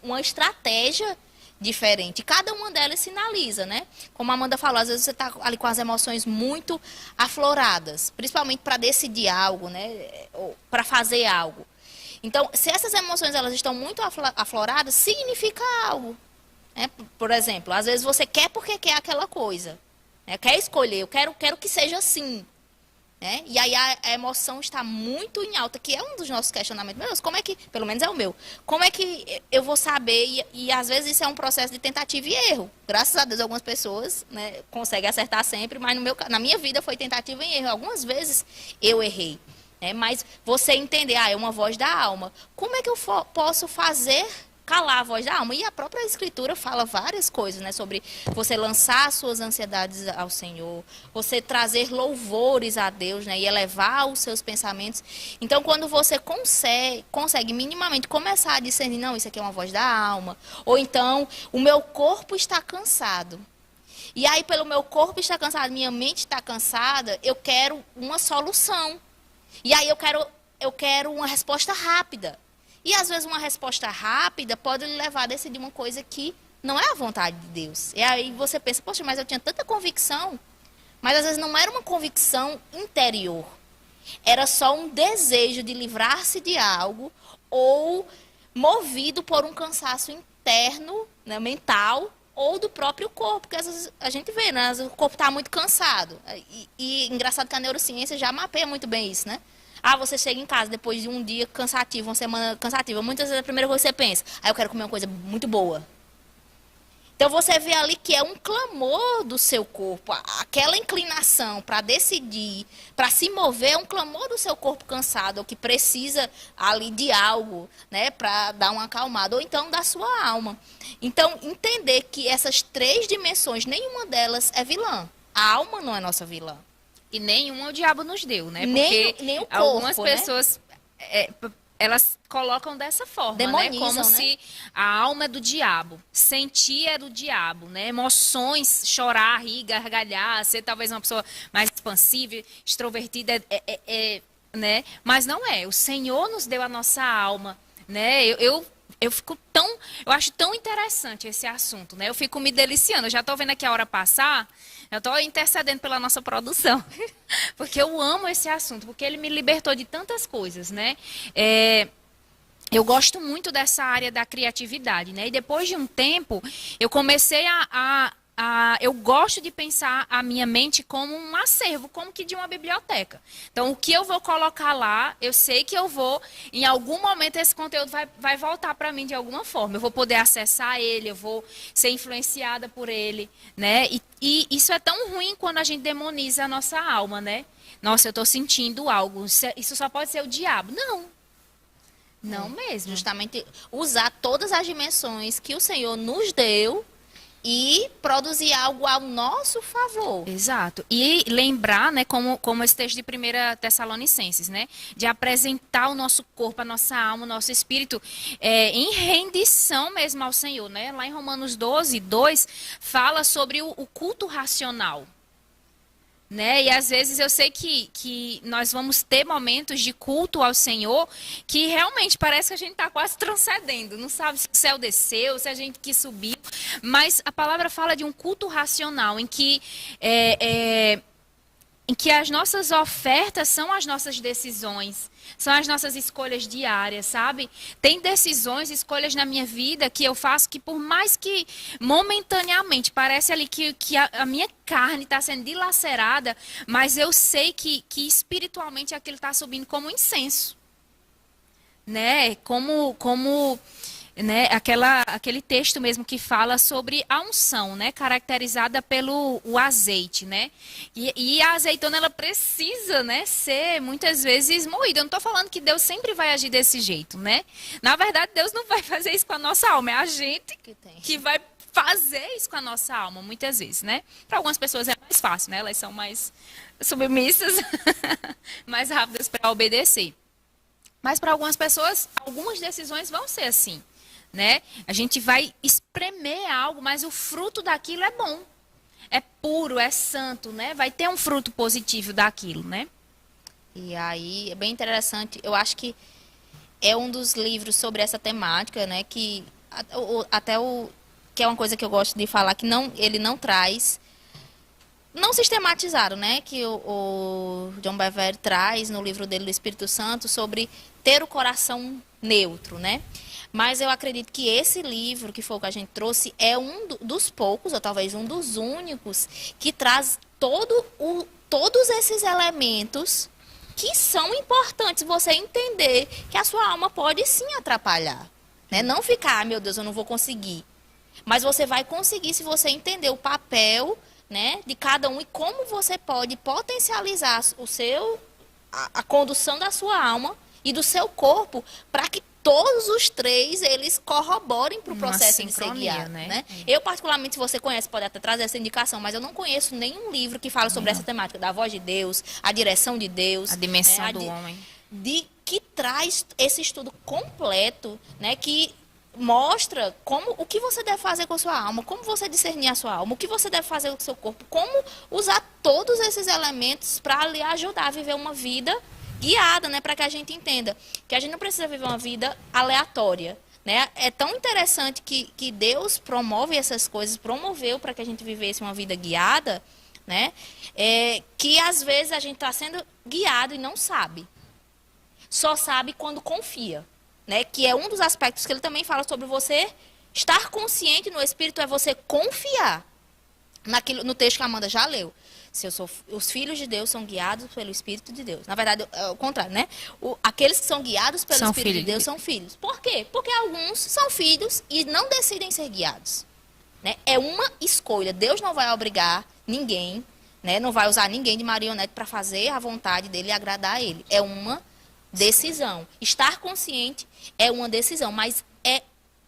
[SPEAKER 2] uma estratégia diferente. Cada uma delas sinaliza, né? Como a Amanda falou, às vezes você está ali com as emoções muito afloradas, principalmente para decidir algo, né? Ou para fazer algo. Então, se essas emoções elas estão muito afloradas, significa algo. Né? Por exemplo, às vezes você quer porque quer aquela coisa. Né? Quer escolher, eu quero que seja assim. Né? E aí a emoção está muito em alta, que é um dos nossos questionamentos. Meu Deus, como é que, pelo menos é o meu, como é que eu vou saber? E às vezes isso é um processo de tentativa e erro. Graças a Deus, algumas pessoas, né, conseguem acertar sempre, mas na minha vida foi tentativa e erro. Algumas vezes eu errei. Mas você entender, é uma voz da alma. Como é que eu posso fazer calar a voz da alma? E a própria Escritura fala várias coisas, né? Sobre você lançar suas ansiedades ao Senhor, você trazer louvores a Deus, né? E elevar os seus pensamentos. Então, quando você consegue minimamente começar a discernir, não, isso aqui é uma voz da alma. Ou então, o meu corpo está cansado. E aí, pelo meu corpo estar cansado, minha mente está cansada, eu quero uma solução. E aí eu quero uma resposta rápida. E às vezes uma resposta rápida pode lhe levar a decidir uma coisa que não é a vontade de Deus. E aí você pensa, poxa, mas eu tinha tanta convicção. Mas às vezes não era uma convicção interior. Era só um desejo de livrar-se de algo ou movido por um cansaço interno, né, mental, ou do próprio corpo, porque às vezes a gente vê, né? O corpo está muito cansado. E engraçado que a neurociência já mapeia muito bem isso, né? Você chega em casa depois de um dia cansativo, uma semana cansativa. Muitas vezes a primeira coisa que você pensa, eu quero comer uma coisa muito boa. Então você vê ali que é um clamor do seu corpo, aquela inclinação para decidir, para se mover, é um clamor do seu corpo cansado, ou que precisa ali de algo, né, para dar uma acalmada, ou então da sua alma. Então, entender que essas 3 dimensões, nenhuma delas é vilã. A alma não é nossa vilã.
[SPEAKER 1] E nenhuma o diabo nos deu, né?
[SPEAKER 2] Nem
[SPEAKER 1] Porque
[SPEAKER 2] o corpo,
[SPEAKER 1] algumas
[SPEAKER 2] né?
[SPEAKER 1] pessoas elas colocam dessa forma,
[SPEAKER 2] Demonizam,
[SPEAKER 1] né? Como
[SPEAKER 2] né?
[SPEAKER 1] se a alma é do diabo, sentir é do diabo, né? Emoções, chorar, rir, gargalhar, ser talvez uma pessoa mais expansiva, extrovertida, né? Mas não é. O Senhor nos deu a nossa alma, né? Eu acho tão interessante esse assunto, né? Eu fico me deliciando. Eu já estou vendo aqui a hora passar. Eu estou intercedendo pela nossa produção, porque eu amo esse assunto, porque ele me libertou de tantas coisas, né? Eu gosto muito dessa área da criatividade, né? E depois de um tempo, eu comecei eu gosto de pensar a minha mente como um acervo, como que de uma biblioteca. Então, o que eu vou colocar lá, eu sei que em algum momento, esse conteúdo vai voltar para mim de alguma forma. Eu vou poder acessar ele, eu vou ser influenciada por ele, né? E isso é tão ruim quando a gente demoniza a nossa alma, né? Nossa, eu estou sentindo algo. Isso só pode ser o diabo. Não mesmo.
[SPEAKER 2] Justamente usar todas as dimensões que o Senhor nos deu e produzir algo ao nosso favor.
[SPEAKER 1] Exato. E lembrar, né, como esse texto de 1 Tessalonicenses, né, de apresentar o nosso corpo, a nossa alma, o nosso espírito em rendição mesmo ao Senhor, né? Lá em Romanos 12, 2, fala sobre o culto racional. Né? E às vezes eu sei que nós vamos ter momentos de culto ao Senhor que realmente parece que a gente está quase transcendendo. Não sabe se o céu desceu, se a gente que subiu. Mas a palavra fala de um culto racional em que as nossas ofertas são as nossas decisões, são as nossas escolhas diárias, sabe? Tem decisões, escolhas na minha vida que eu faço que por mais que momentaneamente parece ali que a minha carne está sendo dilacerada, mas eu sei que espiritualmente aquilo está subindo como incenso, né? Né, aquele texto mesmo que fala sobre a unção, né, caracterizada pelo o azeite, né, e a azeitona ela precisa, né, ser muitas vezes moída. Eu não estou falando que Deus sempre vai agir desse jeito, né? Na verdade, Deus não vai fazer isso com a nossa alma, é a gente que vai fazer isso com a nossa alma, muitas vezes, né? Para algumas pessoas é mais fácil, né? Elas são mais submissas, mais rápidas para obedecer. Mas para algumas pessoas, algumas decisões vão ser assim, né? A gente vai espremer algo, mas o fruto daquilo é bom. É puro, é santo, né? Vai ter um fruto positivo daquilo, né?
[SPEAKER 2] E aí é bem interessante. Eu acho que é um dos livros sobre essa temática, né? Que até o que é uma coisa que eu gosto de falar que não ele não traz não sistematizado, né? Que o John Bevere traz no livro dele do Espírito Santo sobre ter o coração neutro, né? Mas eu acredito que esse livro, que foi o que a gente trouxe, é um dos poucos, ou talvez um dos únicos, que traz todos esses elementos que são importantes você entender que a sua alma pode sim atrapalhar. Né? Não ficar, meu Deus, eu não vou conseguir. Mas você vai conseguir se você entender o papel, né, de cada um e como você pode potencializar a condução da sua alma e do seu corpo para que todos os três eles corroborem para o processo de ser guiado, né? Eu, particularmente, se você conhece, pode até trazer essa indicação, mas eu não conheço nenhum livro que fala sobre essa temática da voz de Deus, a direção de Deus,
[SPEAKER 1] a dimensão do homem,
[SPEAKER 2] que traz esse estudo completo, né? Que mostra o que você deve fazer com a sua alma, como você discernir a sua alma, o que você deve fazer com o seu corpo, como usar todos esses elementos para lhe ajudar a viver uma vida guiada, né, para que a gente entenda que a gente não precisa viver uma vida aleatória, né? É tão interessante que Deus promove essas coisas, promoveu para que a gente vivesse uma vida guiada, né? Que às vezes a gente está sendo guiado e não sabe. Só sabe quando confia, né? Que é um dos aspectos que ele também fala sobre você estar consciente no Espírito, é você confiar no texto que a Amanda já leu. Os filhos de Deus são guiados pelo Espírito de Deus. Na verdade, é o contrário, né? Aqueles que são guiados pelo Espírito de Deus são filhos. Por quê? Porque alguns são filhos e não decidem ser guiados. Né? É uma escolha. Deus não vai obrigar ninguém, né? Não vai usar ninguém de marionete para fazer a vontade dele e agradar a ele. É uma decisão. Estar consciente é uma decisão, mas é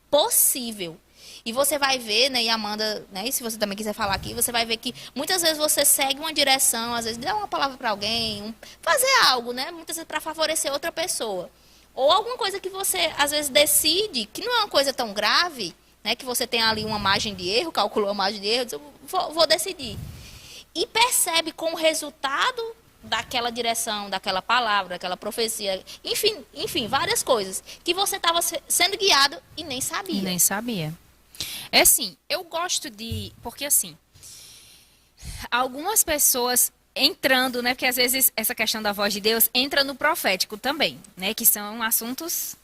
[SPEAKER 2] possível. E você vai ver, né, e Amanda, né, e se você também quiser falar aqui, você vai ver que muitas vezes você segue uma direção, às vezes dá uma palavra para alguém, fazer algo, né, muitas vezes para favorecer outra pessoa. Ou alguma coisa que você, às vezes, decide, que não é uma coisa tão grave, né, que você tem ali uma margem de erro, calculou a margem de erro, diz, vou decidir. E percebe com o resultado daquela direção, daquela palavra, daquela profecia, enfim, várias coisas, que você estava sendo guiado e nem sabia.
[SPEAKER 1] E nem sabia. É assim, eu gosto porque assim, algumas pessoas entrando, né, porque às vezes essa questão da voz de Deus entra no profético também, né, que são assuntos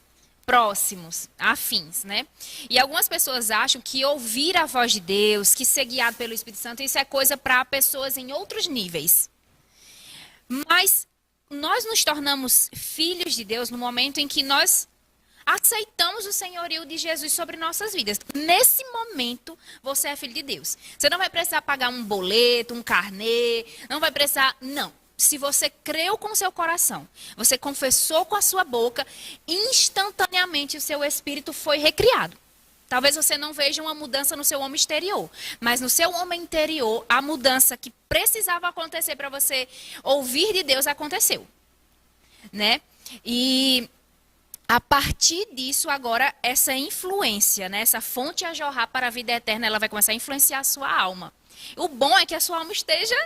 [SPEAKER 1] próximos, afins, né? E algumas pessoas acham que ouvir a voz de Deus, que ser guiado pelo Espírito Santo, isso é coisa para pessoas em outros níveis. Mas nós nos tornamos filhos de Deus no momento em que nós aceitamos o senhorio de Jesus sobre nossas vidas. Nesse momento, você é filho de Deus. Você não vai precisar pagar um boleto, um carnê, não vai precisar, não. Se você creu com o seu coração, você confessou com a sua boca, instantaneamente o seu espírito foi recriado. Talvez você não veja uma mudança no seu homem exterior, mas no seu homem interior, a mudança que precisava acontecer para você ouvir de Deus aconteceu, né? E a partir disso, agora, essa influência, né, essa fonte a jorrar para a vida eterna, ela vai começar a influenciar a sua alma. O bom é que a sua alma esteja,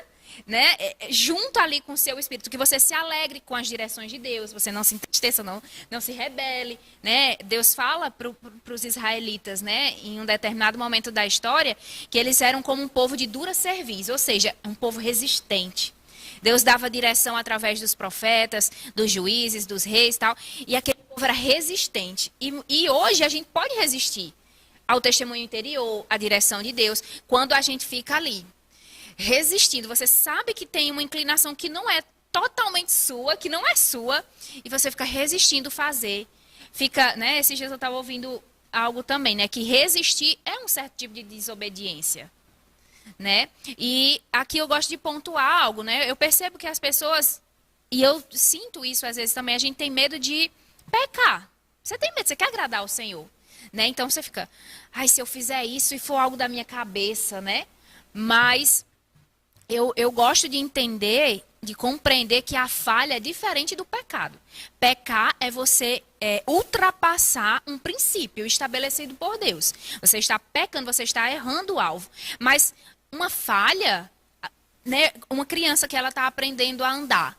[SPEAKER 1] né, junto ali com o seu espírito, que você se alegre com as direções de Deus, você não se entristeça, não se rebele. Né? Deus fala para os israelitas, né, em um determinado momento da história, que eles eram como um povo de dura cerviz, ou seja, um povo resistente. Deus dava direção através dos profetas, dos juízes, dos reis e tal, e aquele povo era resistente. E hoje a gente pode resistir ao testemunho interior, à direção de Deus, quando a gente fica ali, resistindo. Você sabe que tem uma inclinação que não é totalmente sua, que não é sua, e você fica resistindo fazer. Fica, né, esses dias eu estava ouvindo algo também, né, que resistir é um certo tipo de desobediência. Né? E aqui eu gosto de pontuar algo, né? Eu percebo que as pessoas, e eu sinto isso às vezes também, a gente tem medo de pecar. Você tem medo, você quer agradar ao Senhor. né? Então você fica, ai, se eu fizer isso e for algo da minha cabeça, né? Mas eu gosto de entender, de compreender que a falha é diferente do pecado. Pecar é você ultrapassar um princípio estabelecido por Deus. Você está pecando, você está errando o alvo. Mas uma falha, né, uma criança que ela está aprendendo a andar,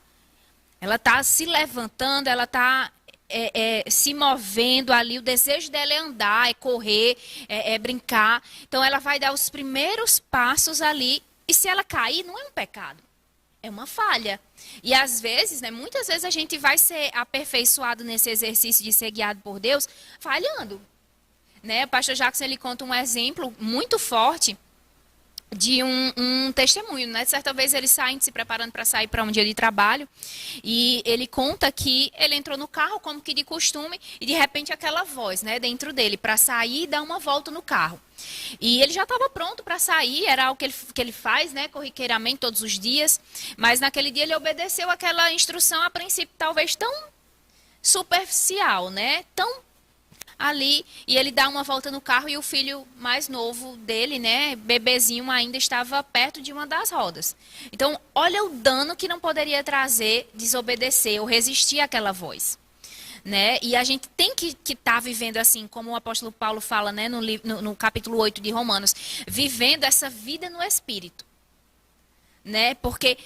[SPEAKER 1] ela está se levantando, ela está se movendo ali, o desejo dela é andar, é correr, é brincar. Então ela vai dar os primeiros passos ali, e se ela cair, não é um pecado, é uma falha. E às vezes, né, muitas vezes a gente vai ser aperfeiçoado nesse exercício de ser guiado por Deus, falhando. Né? O pastor Jackson, ele conta um exemplo muito forte de um testemunho, né? Certa vez ele saindo, se preparando para sair para um dia de trabalho, e ele conta que ele entrou no carro como que de costume, e de repente aquela voz, né, dentro dele, para sair e dar uma volta no carro. E ele já estava pronto para sair, era algo que ele faz, né, corriqueiramente todos os dias, mas naquele dia ele obedeceu aquela instrução, a princípio talvez tão superficial, né, tão ali, e ele dá uma volta no carro e o filho mais novo dele, né, bebezinho, ainda estava perto de uma das rodas. Então, olha o dano que não poderia trazer desobedecer ou resistir àquela voz. Né? E a gente tem que estar vivendo assim, como o apóstolo Paulo fala, né, no capítulo 8 de Romanos, vivendo essa vida no Espírito. Né? Porque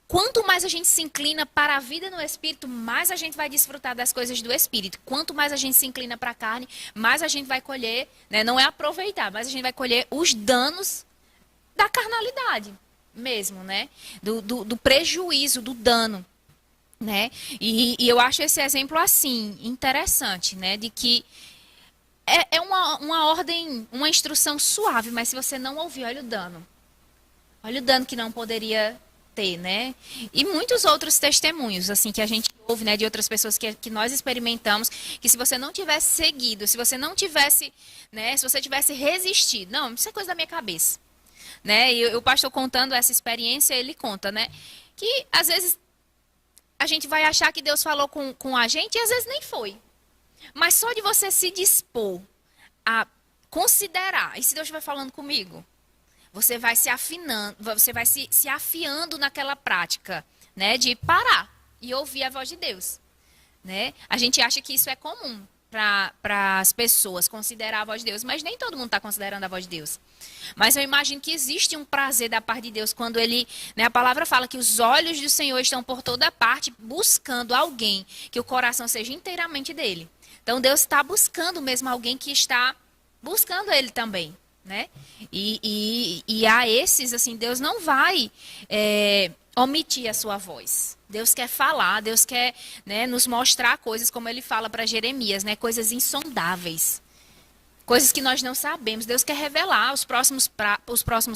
[SPEAKER 1] quanto mais a gente se inclina para a vida no Espírito, mais a gente vai desfrutar das coisas do Espírito. Quanto mais a gente se inclina para a carne, mais a gente vai colher, né? Não é aproveitar, mas a gente vai colher os danos da carnalidade mesmo, né? Do prejuízo, do dano. Né? E eu acho esse exemplo assim, interessante, né? De que é uma ordem, uma instrução suave, mas se você não ouvir, olha o dano. Olha o dano que não poderia ter, né? E muitos outros testemunhos, assim, que a gente ouve, né, de outras pessoas que nós experimentamos, que se você não tivesse seguido, se você não tivesse, né, se você tivesse resistido, não, isso é coisa da minha cabeça, né? E o pastor contando essa experiência, ele conta, né, que às vezes a gente vai achar que Deus falou com a gente e às vezes nem foi. Mas só de você se dispor a considerar, e se Deus estiver falando comigo, você vai se afinando, você vai se afiando naquela prática, né, de parar e ouvir a voz de Deus, né? A gente acha que isso é comum para as pessoas considerar a voz de Deus, mas nem todo mundo está considerando a voz de Deus. Mas eu imagino que existe um prazer da parte de Deus quando ele, né, a palavra fala que os olhos do Senhor estão por toda parte buscando alguém que o coração seja inteiramente dele. Então Deus está buscando mesmo alguém que está buscando ele também. Né? E a esses, assim, Deus não vai omitir a sua voz. Deus quer falar, Deus quer, né, nos mostrar coisas, como ele fala para Jeremias, né, coisas insondáveis. Coisas que nós não sabemos. Deus quer revelar os próximos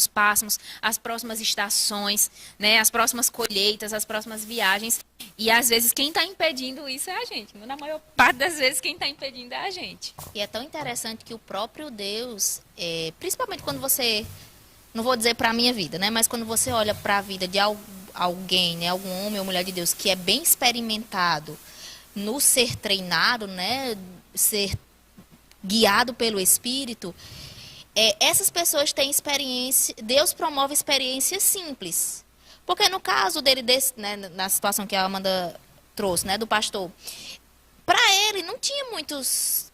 [SPEAKER 1] passos, as próximas estações, né, as próximas colheitas, as próximas viagens. E às vezes quem está impedindo isso é a gente. Na maior parte das vezes quem está impedindo é a gente.
[SPEAKER 2] E é tão interessante que o próprio Deus, principalmente quando você, não vou dizer para a minha vida, né, mas quando você olha para a vida de alguém, né, algum homem ou mulher de Deus que é bem experimentado no ser treinado, né, ser guiado pelo Espírito, essas pessoas têm experiência, Deus promove experiências simples. Porque no caso dele, né, na situação que a Amanda trouxe, né, do pastor, para ele não tinha muitos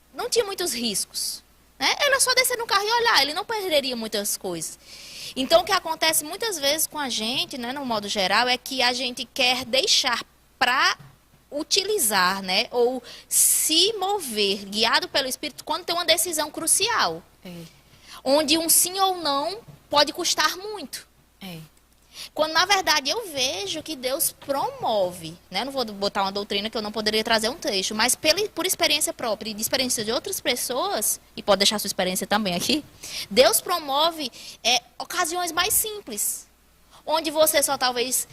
[SPEAKER 2] riscos. Né? Era só descer no carro e olhar, ele não perderia muitas coisas. Então, o que acontece muitas vezes com a gente, né, no modo geral, é que a gente quer deixar para utilizar, né, ou se mover, guiado pelo Espírito, quando tem uma decisão crucial. Onde um sim ou não pode custar muito. Quando, na verdade, eu vejo que Deus promove, né? Não vou botar uma doutrina que eu não poderia trazer um trecho, mas por experiência própria e de experiência de outras pessoas, e pode deixar sua experiência também aqui, Deus promove ocasiões mais simples, onde você só talvez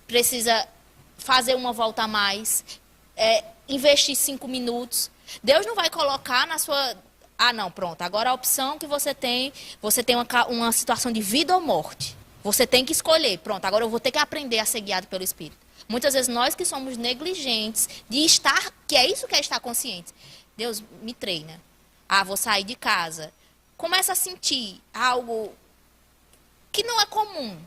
[SPEAKER 2] precisa fazer uma volta a mais, investir 5 minutos. Deus não vai colocar na sua... Ah, não, pronto, agora a opção que você tem uma situação de vida ou morte. Você tem que escolher. Pronto, agora eu vou ter que aprender a ser guiado pelo Espírito. Muitas vezes nós que somos negligentes de estar, que é isso que é estar conscientes. Deus me treina. Ah, vou sair de casa. Começa a sentir algo que não é comum.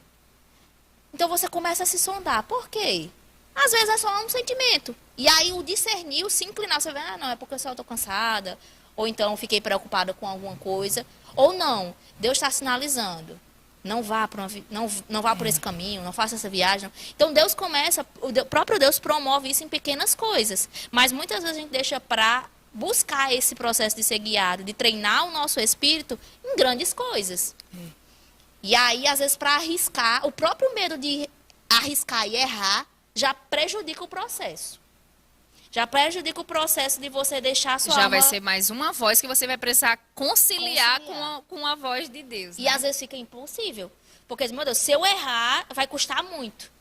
[SPEAKER 2] Então você começa a se sondar. Por quê? Às vezes é só um sentimento. E aí o discernir, o se inclinar, você vê, ah, não, é porque eu só estou cansada. Ou então fiquei preocupada com alguma coisa. Ou não, Deus está sinalizando. Não vá, não vá por esse caminho, não faça essa viagem. Então Deus começa, o próprio Deus promove isso em pequenas coisas. Mas muitas vezes a gente deixa para buscar esse processo de ser guiado, de treinar o nosso espírito em grandes coisas. E aí, às vezes, para arriscar, o próprio medo de arriscar e errar já prejudica o processo. Já prejudica o processo de você deixar a sua
[SPEAKER 1] Já
[SPEAKER 2] alma...
[SPEAKER 1] vai ser mais uma voz que você vai precisar conciliar. Com a voz de Deus.
[SPEAKER 2] E
[SPEAKER 1] Né?
[SPEAKER 2] às vezes fica impossível. Porque, meu Deus, se eu errar, vai custar muito.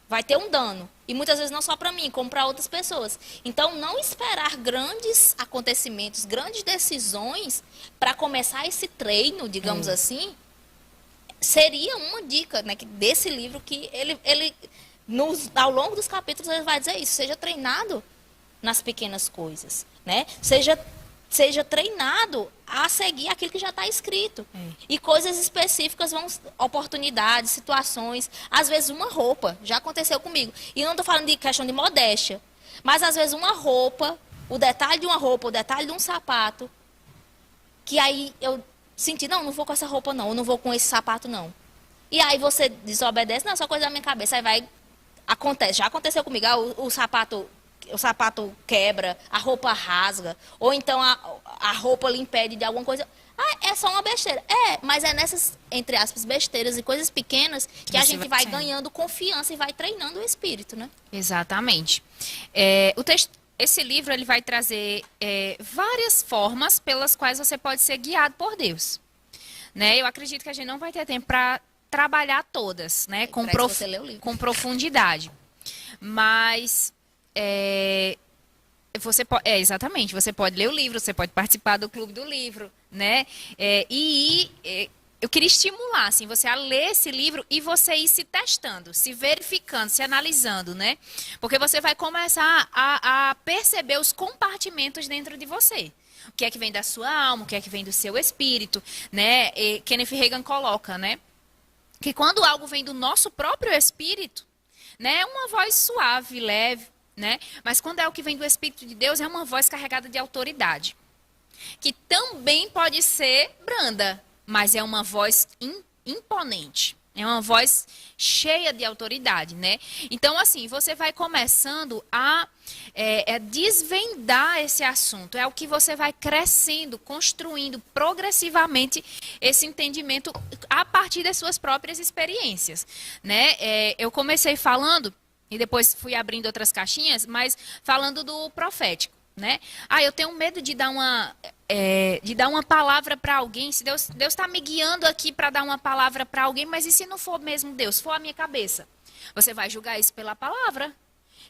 [SPEAKER 2] Vai ter um dano. E muitas vezes não só para mim, como para outras pessoas. Então, não esperar grandes acontecimentos, grandes decisões para começar esse treino, digamos assim, seria uma dica, né, desse livro que ao longo dos capítulos ele vai dizer isso. Seja treinado nas pequenas coisas, né? Seja treinado a seguir aquilo que já está escrito. E coisas específicas oportunidades, situações, às vezes uma roupa, já aconteceu comigo. E não estou falando de questão de modéstia, mas às vezes uma roupa, o detalhe de uma roupa, o detalhe de um sapato, que aí eu senti, não vou com essa roupa não, eu não vou com esse sapato não. E aí você desobedece, não, é só coisa da minha cabeça, aí vai, acontece, já aconteceu comigo, o sapato quebra, a roupa rasga, ou então a roupa lhe impede de alguma coisa. Ah, é só uma besteira. Mas é nessas, entre aspas, besteiras e coisas pequenas que a gente vai ganhando confiança e vai treinando o espírito, né?
[SPEAKER 1] Exatamente. Esse livro ele vai trazer várias formas pelas quais você pode ser guiado por Deus. Né? Eu acredito que a gente não vai ter tempo para trabalhar todas, né? Com profundidade. Mas... exatamente, você pode ler o livro, você pode participar do clube do livro, né? Eu queria estimular, assim, você a ler esse livro e você ir se testando, se verificando, se analisando, né? Porque você vai começar a perceber os compartimentos dentro de você. O que é que vem da sua alma, o que é que vem do seu espírito, né? E Kenneth Hagin coloca, né? Que quando algo vem do nosso próprio espírito, né? É uma voz suave, leve, né? Mas quando é o que vem do Espírito de Deus, é uma voz carregada de autoridade. Que também pode ser branda, mas é uma voz imponente. É uma voz cheia de autoridade, né? Então, assim, você vai começando a desvendar esse assunto. É o que você vai crescendo, construindo progressivamente esse entendimento a partir das suas próprias experiências, né? Eu comecei falando... E depois fui abrindo outras caixinhas, mas falando do profético, né? Eu tenho medo de dar uma palavra para alguém. Se Deus está me guiando aqui para dar uma palavra para alguém, mas e se não for mesmo Deus, for a minha cabeça? Você vai julgar isso pela palavra.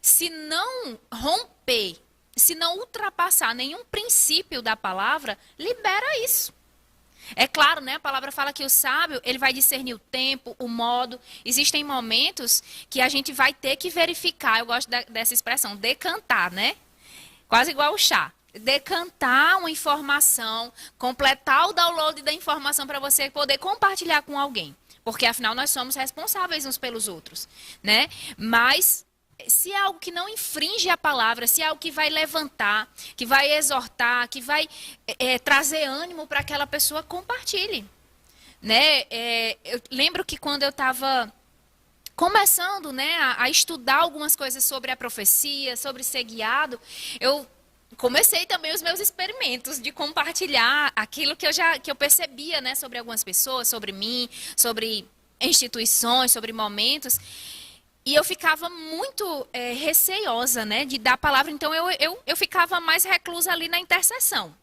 [SPEAKER 1] Se não romper, se não ultrapassar nenhum princípio da palavra, libera isso. É claro, né? A palavra fala que o sábio, ele vai discernir o tempo, o modo. Existem momentos que a gente vai ter que verificar, eu gosto dessa expressão, decantar, né? Quase igual o chá. Decantar uma informação, completar o download da informação para você poder compartilhar com alguém. Porque, afinal, nós somos responsáveis uns pelos outros, né? Mas... se é algo que não infringe a palavra, se é algo que vai levantar, que vai exortar, que vai trazer ânimo para aquela pessoa, compartilhe. Né? Eu lembro que quando eu estava começando, né, a estudar algumas coisas sobre a profecia, sobre ser guiado, eu comecei também os meus experimentos de compartilhar aquilo que eu percebia, né, sobre algumas pessoas, sobre mim, sobre instituições, sobre momentos. E eu ficava muito receiosa, né, de dar a palavra. Então, eu ficava mais reclusa ali na intercessão.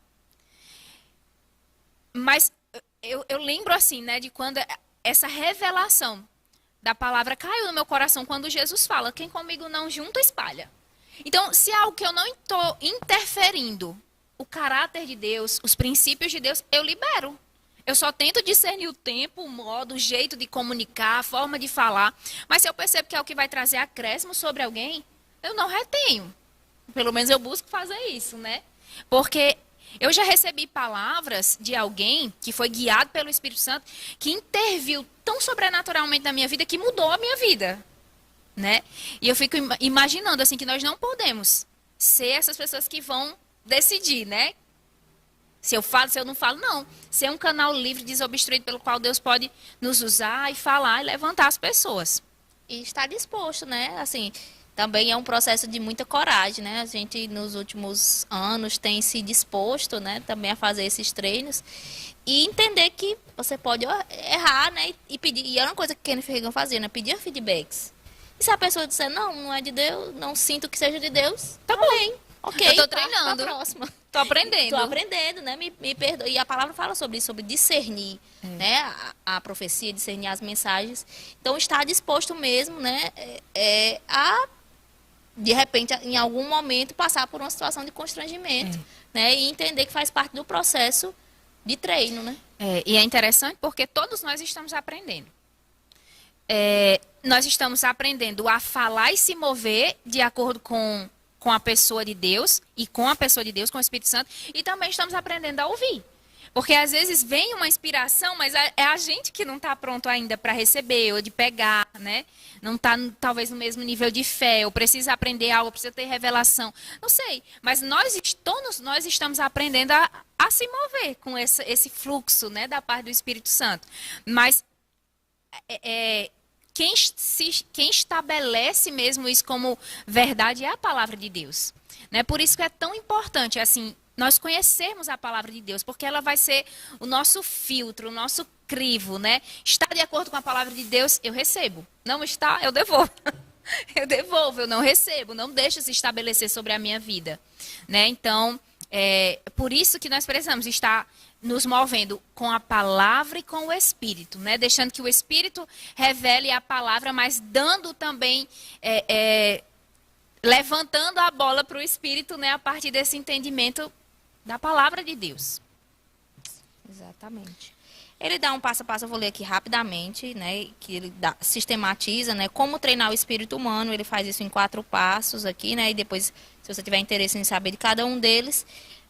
[SPEAKER 1] Mas eu lembro, assim, né, de quando essa revelação da palavra caiu no meu coração, quando Jesus fala, quem comigo não junta, espalha. Então, se é algo que eu não estou interferindo, o caráter de Deus, os princípios de Deus, eu libero. Eu só tento discernir o tempo, o modo, o jeito de comunicar, a forma de falar. Mas se eu percebo que é o que vai trazer acréscimo sobre alguém, eu não retenho. Pelo menos eu busco fazer isso, né? Porque Eu já recebi palavras de alguém que foi guiado pelo Espírito Santo, que interviu tão sobrenaturalmente na minha vida que mudou a minha vida, né? E eu fico imaginando assim que nós não podemos ser essas pessoas que vão decidir, né? Se eu falo, se eu não falo, não. Ser um canal livre, desobstruído, pelo qual Deus pode nos usar e falar e levantar as pessoas.
[SPEAKER 2] E estar disposto, né? Assim, também é um processo de muita coragem, né? A gente, nos últimos anos, tem se disposto, né? Também a fazer esses treinos. E entender que você pode errar, né? E pedir. E é uma coisa que Kenneth Hagin fazia, né? Pedir feedbacks. E se a pessoa disser, não, não é de Deus, não sinto que seja de Deus,
[SPEAKER 1] Tá bom.
[SPEAKER 2] bem. Ok,
[SPEAKER 1] Eu tô
[SPEAKER 2] tá,
[SPEAKER 1] treinando.
[SPEAKER 2] pra próxima.
[SPEAKER 1] Tô aprendendo.
[SPEAKER 2] Tô aprendendo, né? Me perdoe. E a palavra fala sobre isso, sobre discernir, né? A profecia, discernir as mensagens. Então, estar disposto mesmo, né? A, de repente, em algum momento, passar por uma situação de constrangimento, né? E entender que faz parte do processo de treino, né?
[SPEAKER 1] E é interessante porque todos nós estamos aprendendo. Nós estamos aprendendo a falar e se mover de acordo com a pessoa de Deus e com a pessoa de Deus, com o Espírito Santo, e também estamos aprendendo a ouvir. Porque às vezes vem uma inspiração, mas é a gente que não está pronto ainda para receber ou de pegar, né? Não está talvez no mesmo nível de fé, ou precisa aprender algo, precisa ter revelação. Não sei, mas todos nós estamos aprendendo a se mover com esse fluxo, né, da parte do Espírito Santo. Mas quem estabelece mesmo isso como verdade é a palavra de Deus, né? Por isso que é tão importante, assim, nós conhecermos a palavra de Deus, porque ela vai ser o nosso filtro, o nosso crivo, né? Está de acordo com a palavra de Deus, eu recebo. Não está, eu devolvo. Eu devolvo, eu não recebo, não deixo se estabelecer sobre a minha vida, né? Então, por isso que nós precisamos estar nos movendo com a palavra e com o Espírito, né? Deixando que o Espírito revele a palavra, mas dando também, levantando a bola para o Espírito, né? A partir desse entendimento da palavra de Deus.
[SPEAKER 2] Exatamente. Ele dá um passo a passo, eu vou ler aqui rapidamente, né? Que ele sistematiza, né? Como treinar o espírito humano. Ele faz isso em 4 passos aqui, né? E depois, se você tiver interesse em saber de cada um deles,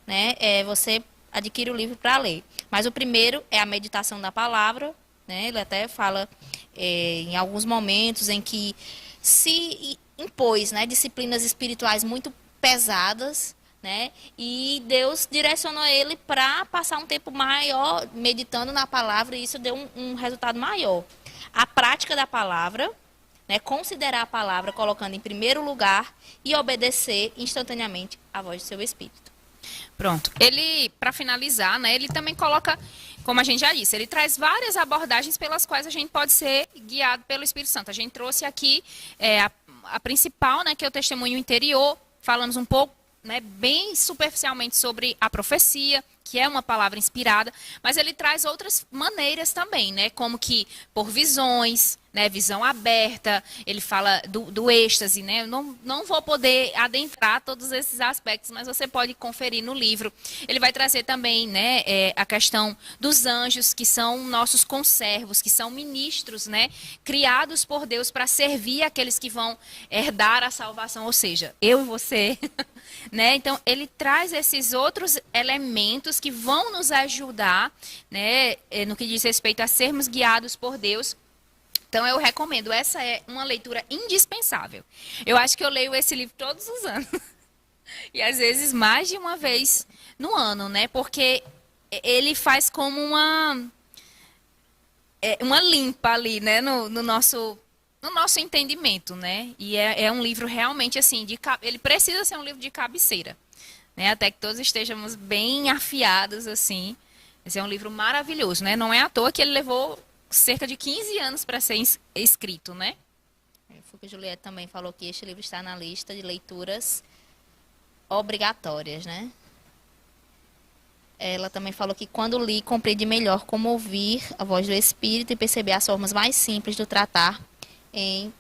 [SPEAKER 2] né? Você adquire o livro para ler. Mas o primeiro é a meditação da palavra, né? Ele até fala em alguns momentos em que se impôs, né? Disciplinas espirituais muito pesadas, né? E Deus direcionou ele para passar um tempo maior meditando na palavra, e isso deu um resultado maior. A prática da palavra, né? Considerar a palavra colocando em primeiro lugar e obedecer instantaneamente à voz do seu espírito.
[SPEAKER 1] Pronto. Ele, para finalizar, né? Ele também coloca, como a gente já disse, ele traz várias abordagens pelas quais a gente pode ser guiado pelo Espírito Santo. A gente trouxe aqui a principal, né? Que é o testemunho interior. Falamos um pouco, né, bem superficialmente sobre a profecia, que é uma palavra inspirada, mas ele traz outras maneiras também, né, como que por visões, né, visão aberta, ele fala do êxtase, né, eu não vou poder adentrar todos esses aspectos, mas você pode conferir no livro. Ele vai trazer também, né, a questão dos anjos, que são nossos conservos, que são ministros, né, criados por Deus para servir aqueles que vão herdar a salvação, ou seja, eu e você, né, então ele traz esses outros elementos que vão nos ajudar, né, no que diz respeito a sermos guiados por Deus. Então, eu recomendo. Essa é uma leitura indispensável. Eu acho que eu leio esse livro todos os anos. E, às vezes, mais de uma vez no ano, né? Porque ele faz como uma limpa ali, né? No nosso entendimento, né? E é um livro realmente, assim, ele precisa ser um livro de cabeceira, né? Até que todos estejamos bem afiados, assim. Esse é um livro maravilhoso, né? Não é à toa que ele levou cerca de 15 anos para ser escrito, né?
[SPEAKER 2] Foi que a Juliette também falou que este livro está na lista de leituras obrigatórias, né? Ela também falou que quando li, compreendi melhor como ouvir a voz do Espírito e perceber as formas mais simples de tratar em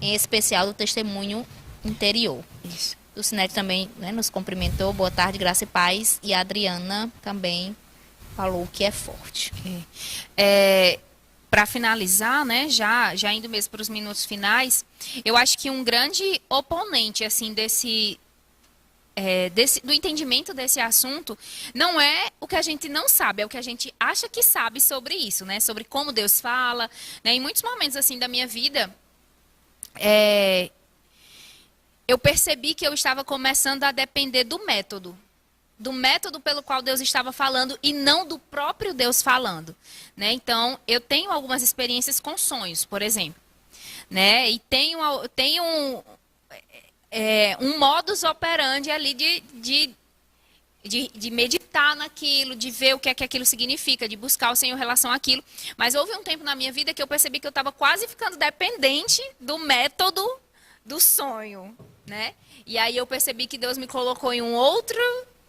[SPEAKER 2] especial do testemunho interior.
[SPEAKER 1] Isso.
[SPEAKER 2] O Sinete também, né, nos cumprimentou, boa tarde, graça e paz. E a Adriana também falou que é forte.
[SPEAKER 1] Para finalizar, né, já indo mesmo para os minutos finais, eu acho que um grande oponente assim do entendimento desse assunto, não é o que a gente não sabe, é o que a gente acha que sabe sobre isso, né? Sobre como Deus fala, né? Em muitos momentos assim da minha vida, eu percebi que eu estava começando a depender do método pelo qual Deus estava falando e não do próprio Deus falando, né? Então, eu tenho algumas experiências com sonhos, por exemplo, né? E tenho um modus operandi ali de meditar naquilo, de ver o que é que aquilo significa, de buscar o Senhor em relação àquilo. Mas houve um tempo na minha vida que eu percebi que eu estava quase ficando dependente do método do sonho, né? E aí eu percebi que Deus me colocou em um outro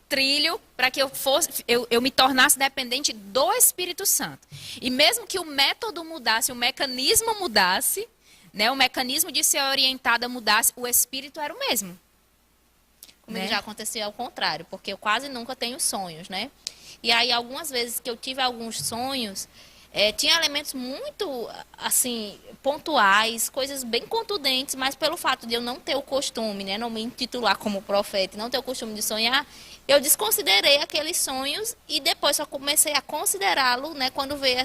[SPEAKER 1] trilho para que eu me tornasse dependente do Espírito Santo. E mesmo que o método mudasse, o mecanismo mudasse, né, o mecanismo de ser orientada mudasse, o Espírito era o mesmo.
[SPEAKER 2] Comigo
[SPEAKER 1] Né?
[SPEAKER 2] já aconteceu ao contrário, porque eu quase nunca tenho sonhos, né? E aí, algumas vezes que eu tive alguns sonhos, tinha elementos muito, assim, pontuais, coisas bem contundentes, mas pelo fato de eu não ter o costume, né? Não me intitular como profeta, não ter o costume de sonhar, eu desconsiderei aqueles sonhos e depois só comecei a considerá-lo, né? Quando veio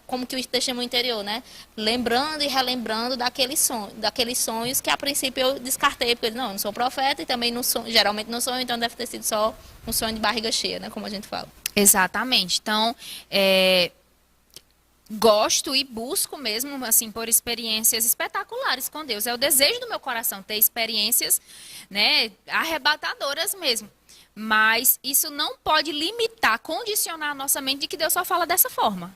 [SPEAKER 2] como que o testemunho interior, né? Lembrando e relembrando daqueles sonhos que a princípio eu descartei, porque não, eu não sou profeta e também não sonho, geralmente não sonho, então deve ter sido só um sonho de barriga cheia, né? Como a gente fala.
[SPEAKER 1] Exatamente. Então, gosto e busco mesmo, assim, por experiências espetaculares com Deus. É o desejo do meu coração ter experiências, né, arrebatadoras mesmo. Mas isso não pode limitar, condicionar a nossa mente de que Deus só fala dessa forma.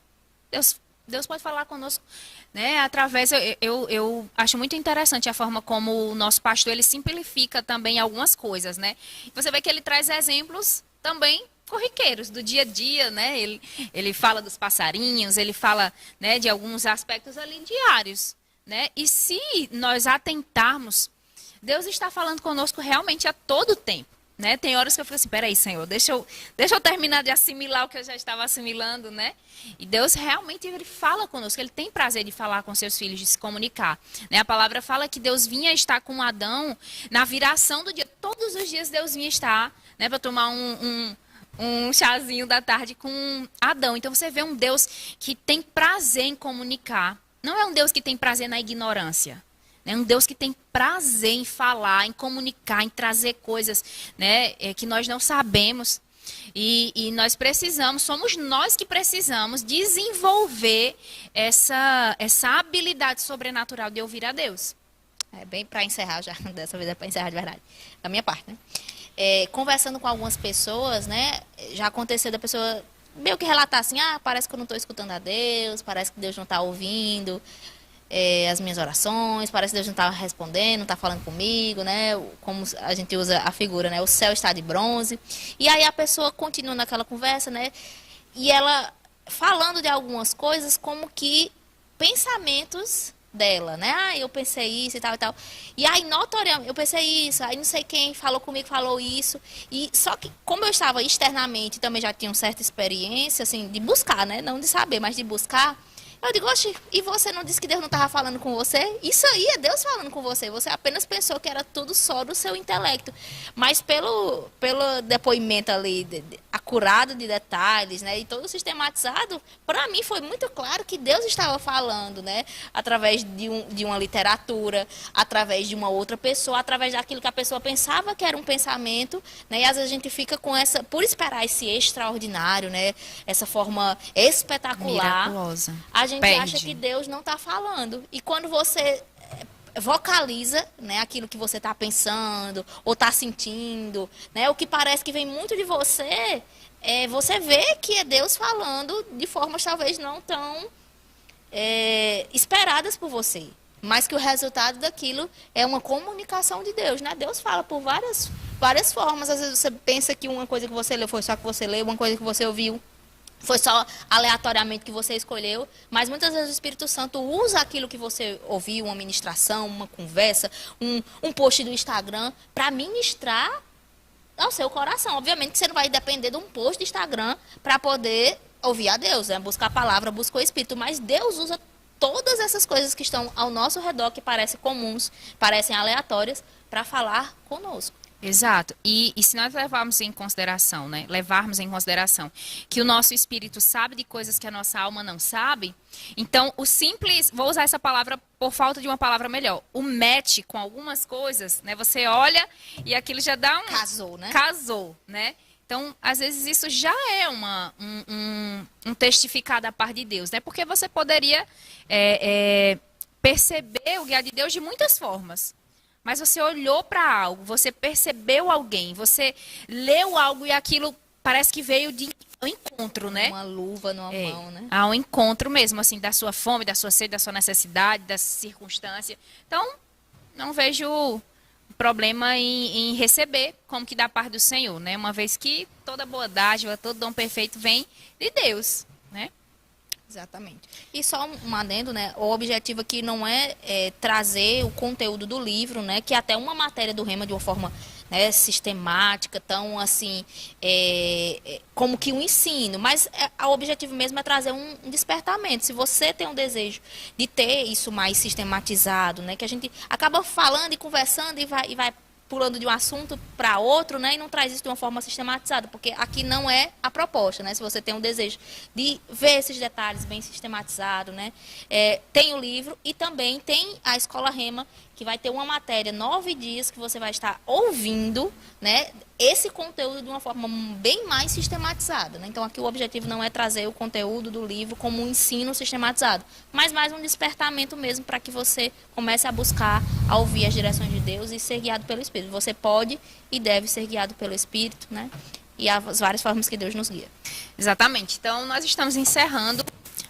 [SPEAKER 1] Deus pode falar conosco, né, através... Eu acho muito interessante a forma como o nosso pastor, ele simplifica também algumas coisas, né? Você vê que ele traz exemplos também corriqueiros do dia a dia, né? Ele fala dos passarinhos, ele fala, né, de alguns aspectos ali diários, né? E se nós atentarmos, Deus está falando conosco realmente a todo tempo, né? Tem horas que eu falo assim, peraí, Senhor, deixa eu terminar de assimilar o que eu já estava assimilando, né? E Deus realmente, ele fala conosco, ele tem prazer de falar com seus filhos, de se comunicar, né? A palavra fala que Deus vinha estar com Adão na viração do dia. Todos os dias Deus vinha estar, né, para tomar um chazinho da tarde com Adão. Então você vê um Deus que tem prazer em comunicar. Não é um Deus que tem prazer na ignorância. É um Deus que tem prazer em falar, em comunicar, em trazer coisas, né, que nós não sabemos. E nós precisamos, somos nós que precisamos desenvolver essa habilidade sobrenatural de ouvir a Deus.
[SPEAKER 2] Bem para encerrar já, dessa vez é para encerrar de verdade, da minha parte, né? Conversando com algumas pessoas, né, já aconteceu da pessoa meio que relatar assim, parece que eu não estou escutando a Deus, parece que Deus não está ouvindo as minhas orações, parece que Deus não está respondendo, não está falando comigo, né, como a gente usa a figura, né, o céu está de bronze, e aí a pessoa continua naquela conversa, né, e ela falando de algumas coisas como que pensamentos dela, né? Eu pensei isso e tal e tal. E aí, notoriamente, eu pensei isso, aí não sei quem falou comigo, falou isso. E só que, como eu estava externamente, também já tinha uma certa experiência, assim, de buscar, né? Não de saber, mas de buscar. Eu digo, oxe, e você não disse que Deus não estava falando com você? Isso aí é Deus falando com você. Você apenas pensou que era tudo só do seu intelecto. Mas pelo depoimento ali, acurado de detalhes, né? E todo sistematizado, para mim foi muito claro que Deus estava falando, né? Através de uma literatura, através de uma outra pessoa, através daquilo que a pessoa pensava que era um pensamento, né? E às vezes a gente fica com essa, por esperar esse extraordinário, né? Essa forma espetacular.
[SPEAKER 1] Miraculosa.
[SPEAKER 2] A gente acha que Deus não está falando. E quando você vocaliza, né, aquilo que você está pensando ou está sentindo, né, o que parece que vem muito de você, você vê que é Deus falando de formas talvez não tão esperadas por você. Mas que o resultado daquilo é uma comunicação de Deus, né? Deus fala por várias formas. Às vezes você pensa que uma coisa que você leu foi só que você leu, uma coisa que você ouviu foi só aleatoriamente que você escolheu, mas muitas vezes o Espírito Santo usa aquilo que você ouviu, uma ministração, uma conversa, um post do Instagram, para ministrar ao seu coração. Obviamente que você não vai depender de um post do Instagram para poder ouvir a Deus, né? Buscar a palavra, buscar o Espírito, mas Deus usa todas essas coisas que estão ao nosso redor, que parecem comuns, parecem aleatórias, para falar conosco.
[SPEAKER 1] Exato. E se nós levarmos em consideração, né? Levarmos em consideração que o nosso espírito sabe de coisas que a nossa alma não sabe, então o simples, vou usar essa palavra por falta de uma palavra melhor, o match com algumas coisas, né? Você olha e aquilo já dá um...
[SPEAKER 2] Casou, né?
[SPEAKER 1] Casou, né? Então, às vezes isso já é um testificar da parte de Deus, né? Porque você poderia perceber o guiar de Deus de muitas formas. Mas você olhou para algo, você percebeu alguém, você leu algo e aquilo parece que veio de um encontro, né?
[SPEAKER 2] Uma luva numa mão, né?
[SPEAKER 1] Há um encontro mesmo, assim, da sua fome, da sua sede, da sua necessidade, da circunstância. Então, não vejo problema em receber como que da parte do Senhor, né? Uma vez que toda boa dádiva, todo dom perfeito vem de Deus, né?
[SPEAKER 2] Exatamente. E só um adendo, né? O objetivo aqui não é trazer o conteúdo do livro, né? Que é até uma matéria do Rema de uma forma, né, sistemática, tão assim, como que um ensino. Mas o objetivo mesmo é trazer um despertamento. Se você tem um desejo de ter isso mais sistematizado, né? Que a gente acaba falando e conversando e vai pulando de um assunto para outro, né, e não traz isso de uma forma sistematizada, porque aqui não é a proposta, né, se você tem um desejo de ver esses detalhes bem sistematizado, né, tem o livro e também tem a Escola Rema, que vai ter uma matéria, 9 dias, que você vai estar ouvindo, né, esse conteúdo de uma forma bem mais sistematizada, né? Então aqui o objetivo não é trazer o conteúdo do livro como um ensino sistematizado, mas mais um despertamento mesmo para que você comece a buscar, a ouvir as direções de Deus e ser guiado pelo Espírito. Você pode e deve ser guiado pelo Espírito, né? E as várias formas que Deus nos guia.
[SPEAKER 1] Exatamente. Então nós estamos encerrando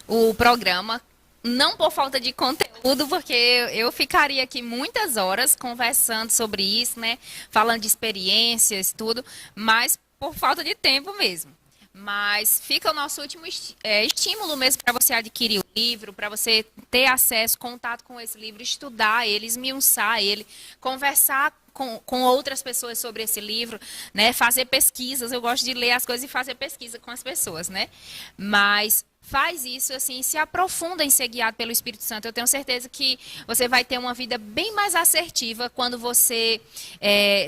[SPEAKER 1] o programa, não por falta de conteúdo, porque eu ficaria aqui muitas horas conversando sobre isso, né? Falando de experiências, tudo, mas por falta de tempo mesmo. Mas fica o nosso último estímulo mesmo para você adquirir o livro, para você ter acesso, contato com esse livro, estudar ele, esmiuçar ele, conversar com outras pessoas sobre esse livro, né? Fazer pesquisas. Eu gosto de ler as coisas e fazer pesquisa com as pessoas, né? Mas faz isso, assim, se aprofunda em ser guiado pelo Espírito Santo. Eu tenho certeza que você vai ter uma vida bem mais assertiva quando você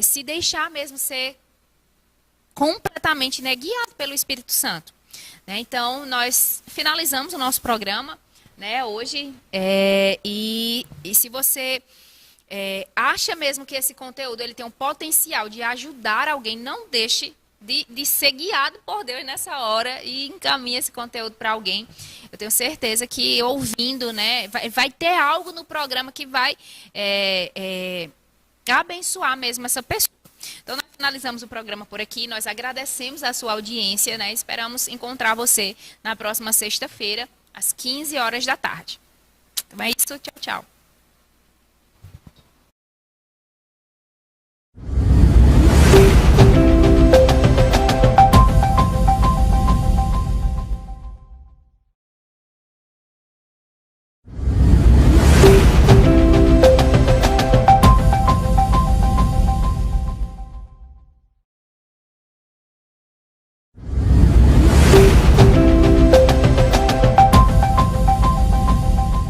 [SPEAKER 1] se deixar mesmo ser completamente, né, guiado pelo Espírito Santo. Né? Então, nós finalizamos o nosso programa, né, hoje. E se você acha mesmo que esse conteúdo ele tem um potencial de ajudar alguém, não deixe de ser guiado por Deus nessa hora e encaminhe esse conteúdo para alguém. Eu tenho certeza que ouvindo, né, vai ter algo no programa que vai abençoar mesmo essa pessoa. Então, nós finalizamos o programa por aqui. Nós agradecemos a sua audiência, né? Esperamos encontrar você na próxima sexta-feira, às 15 horas da tarde. Então é isso. Tchau, tchau.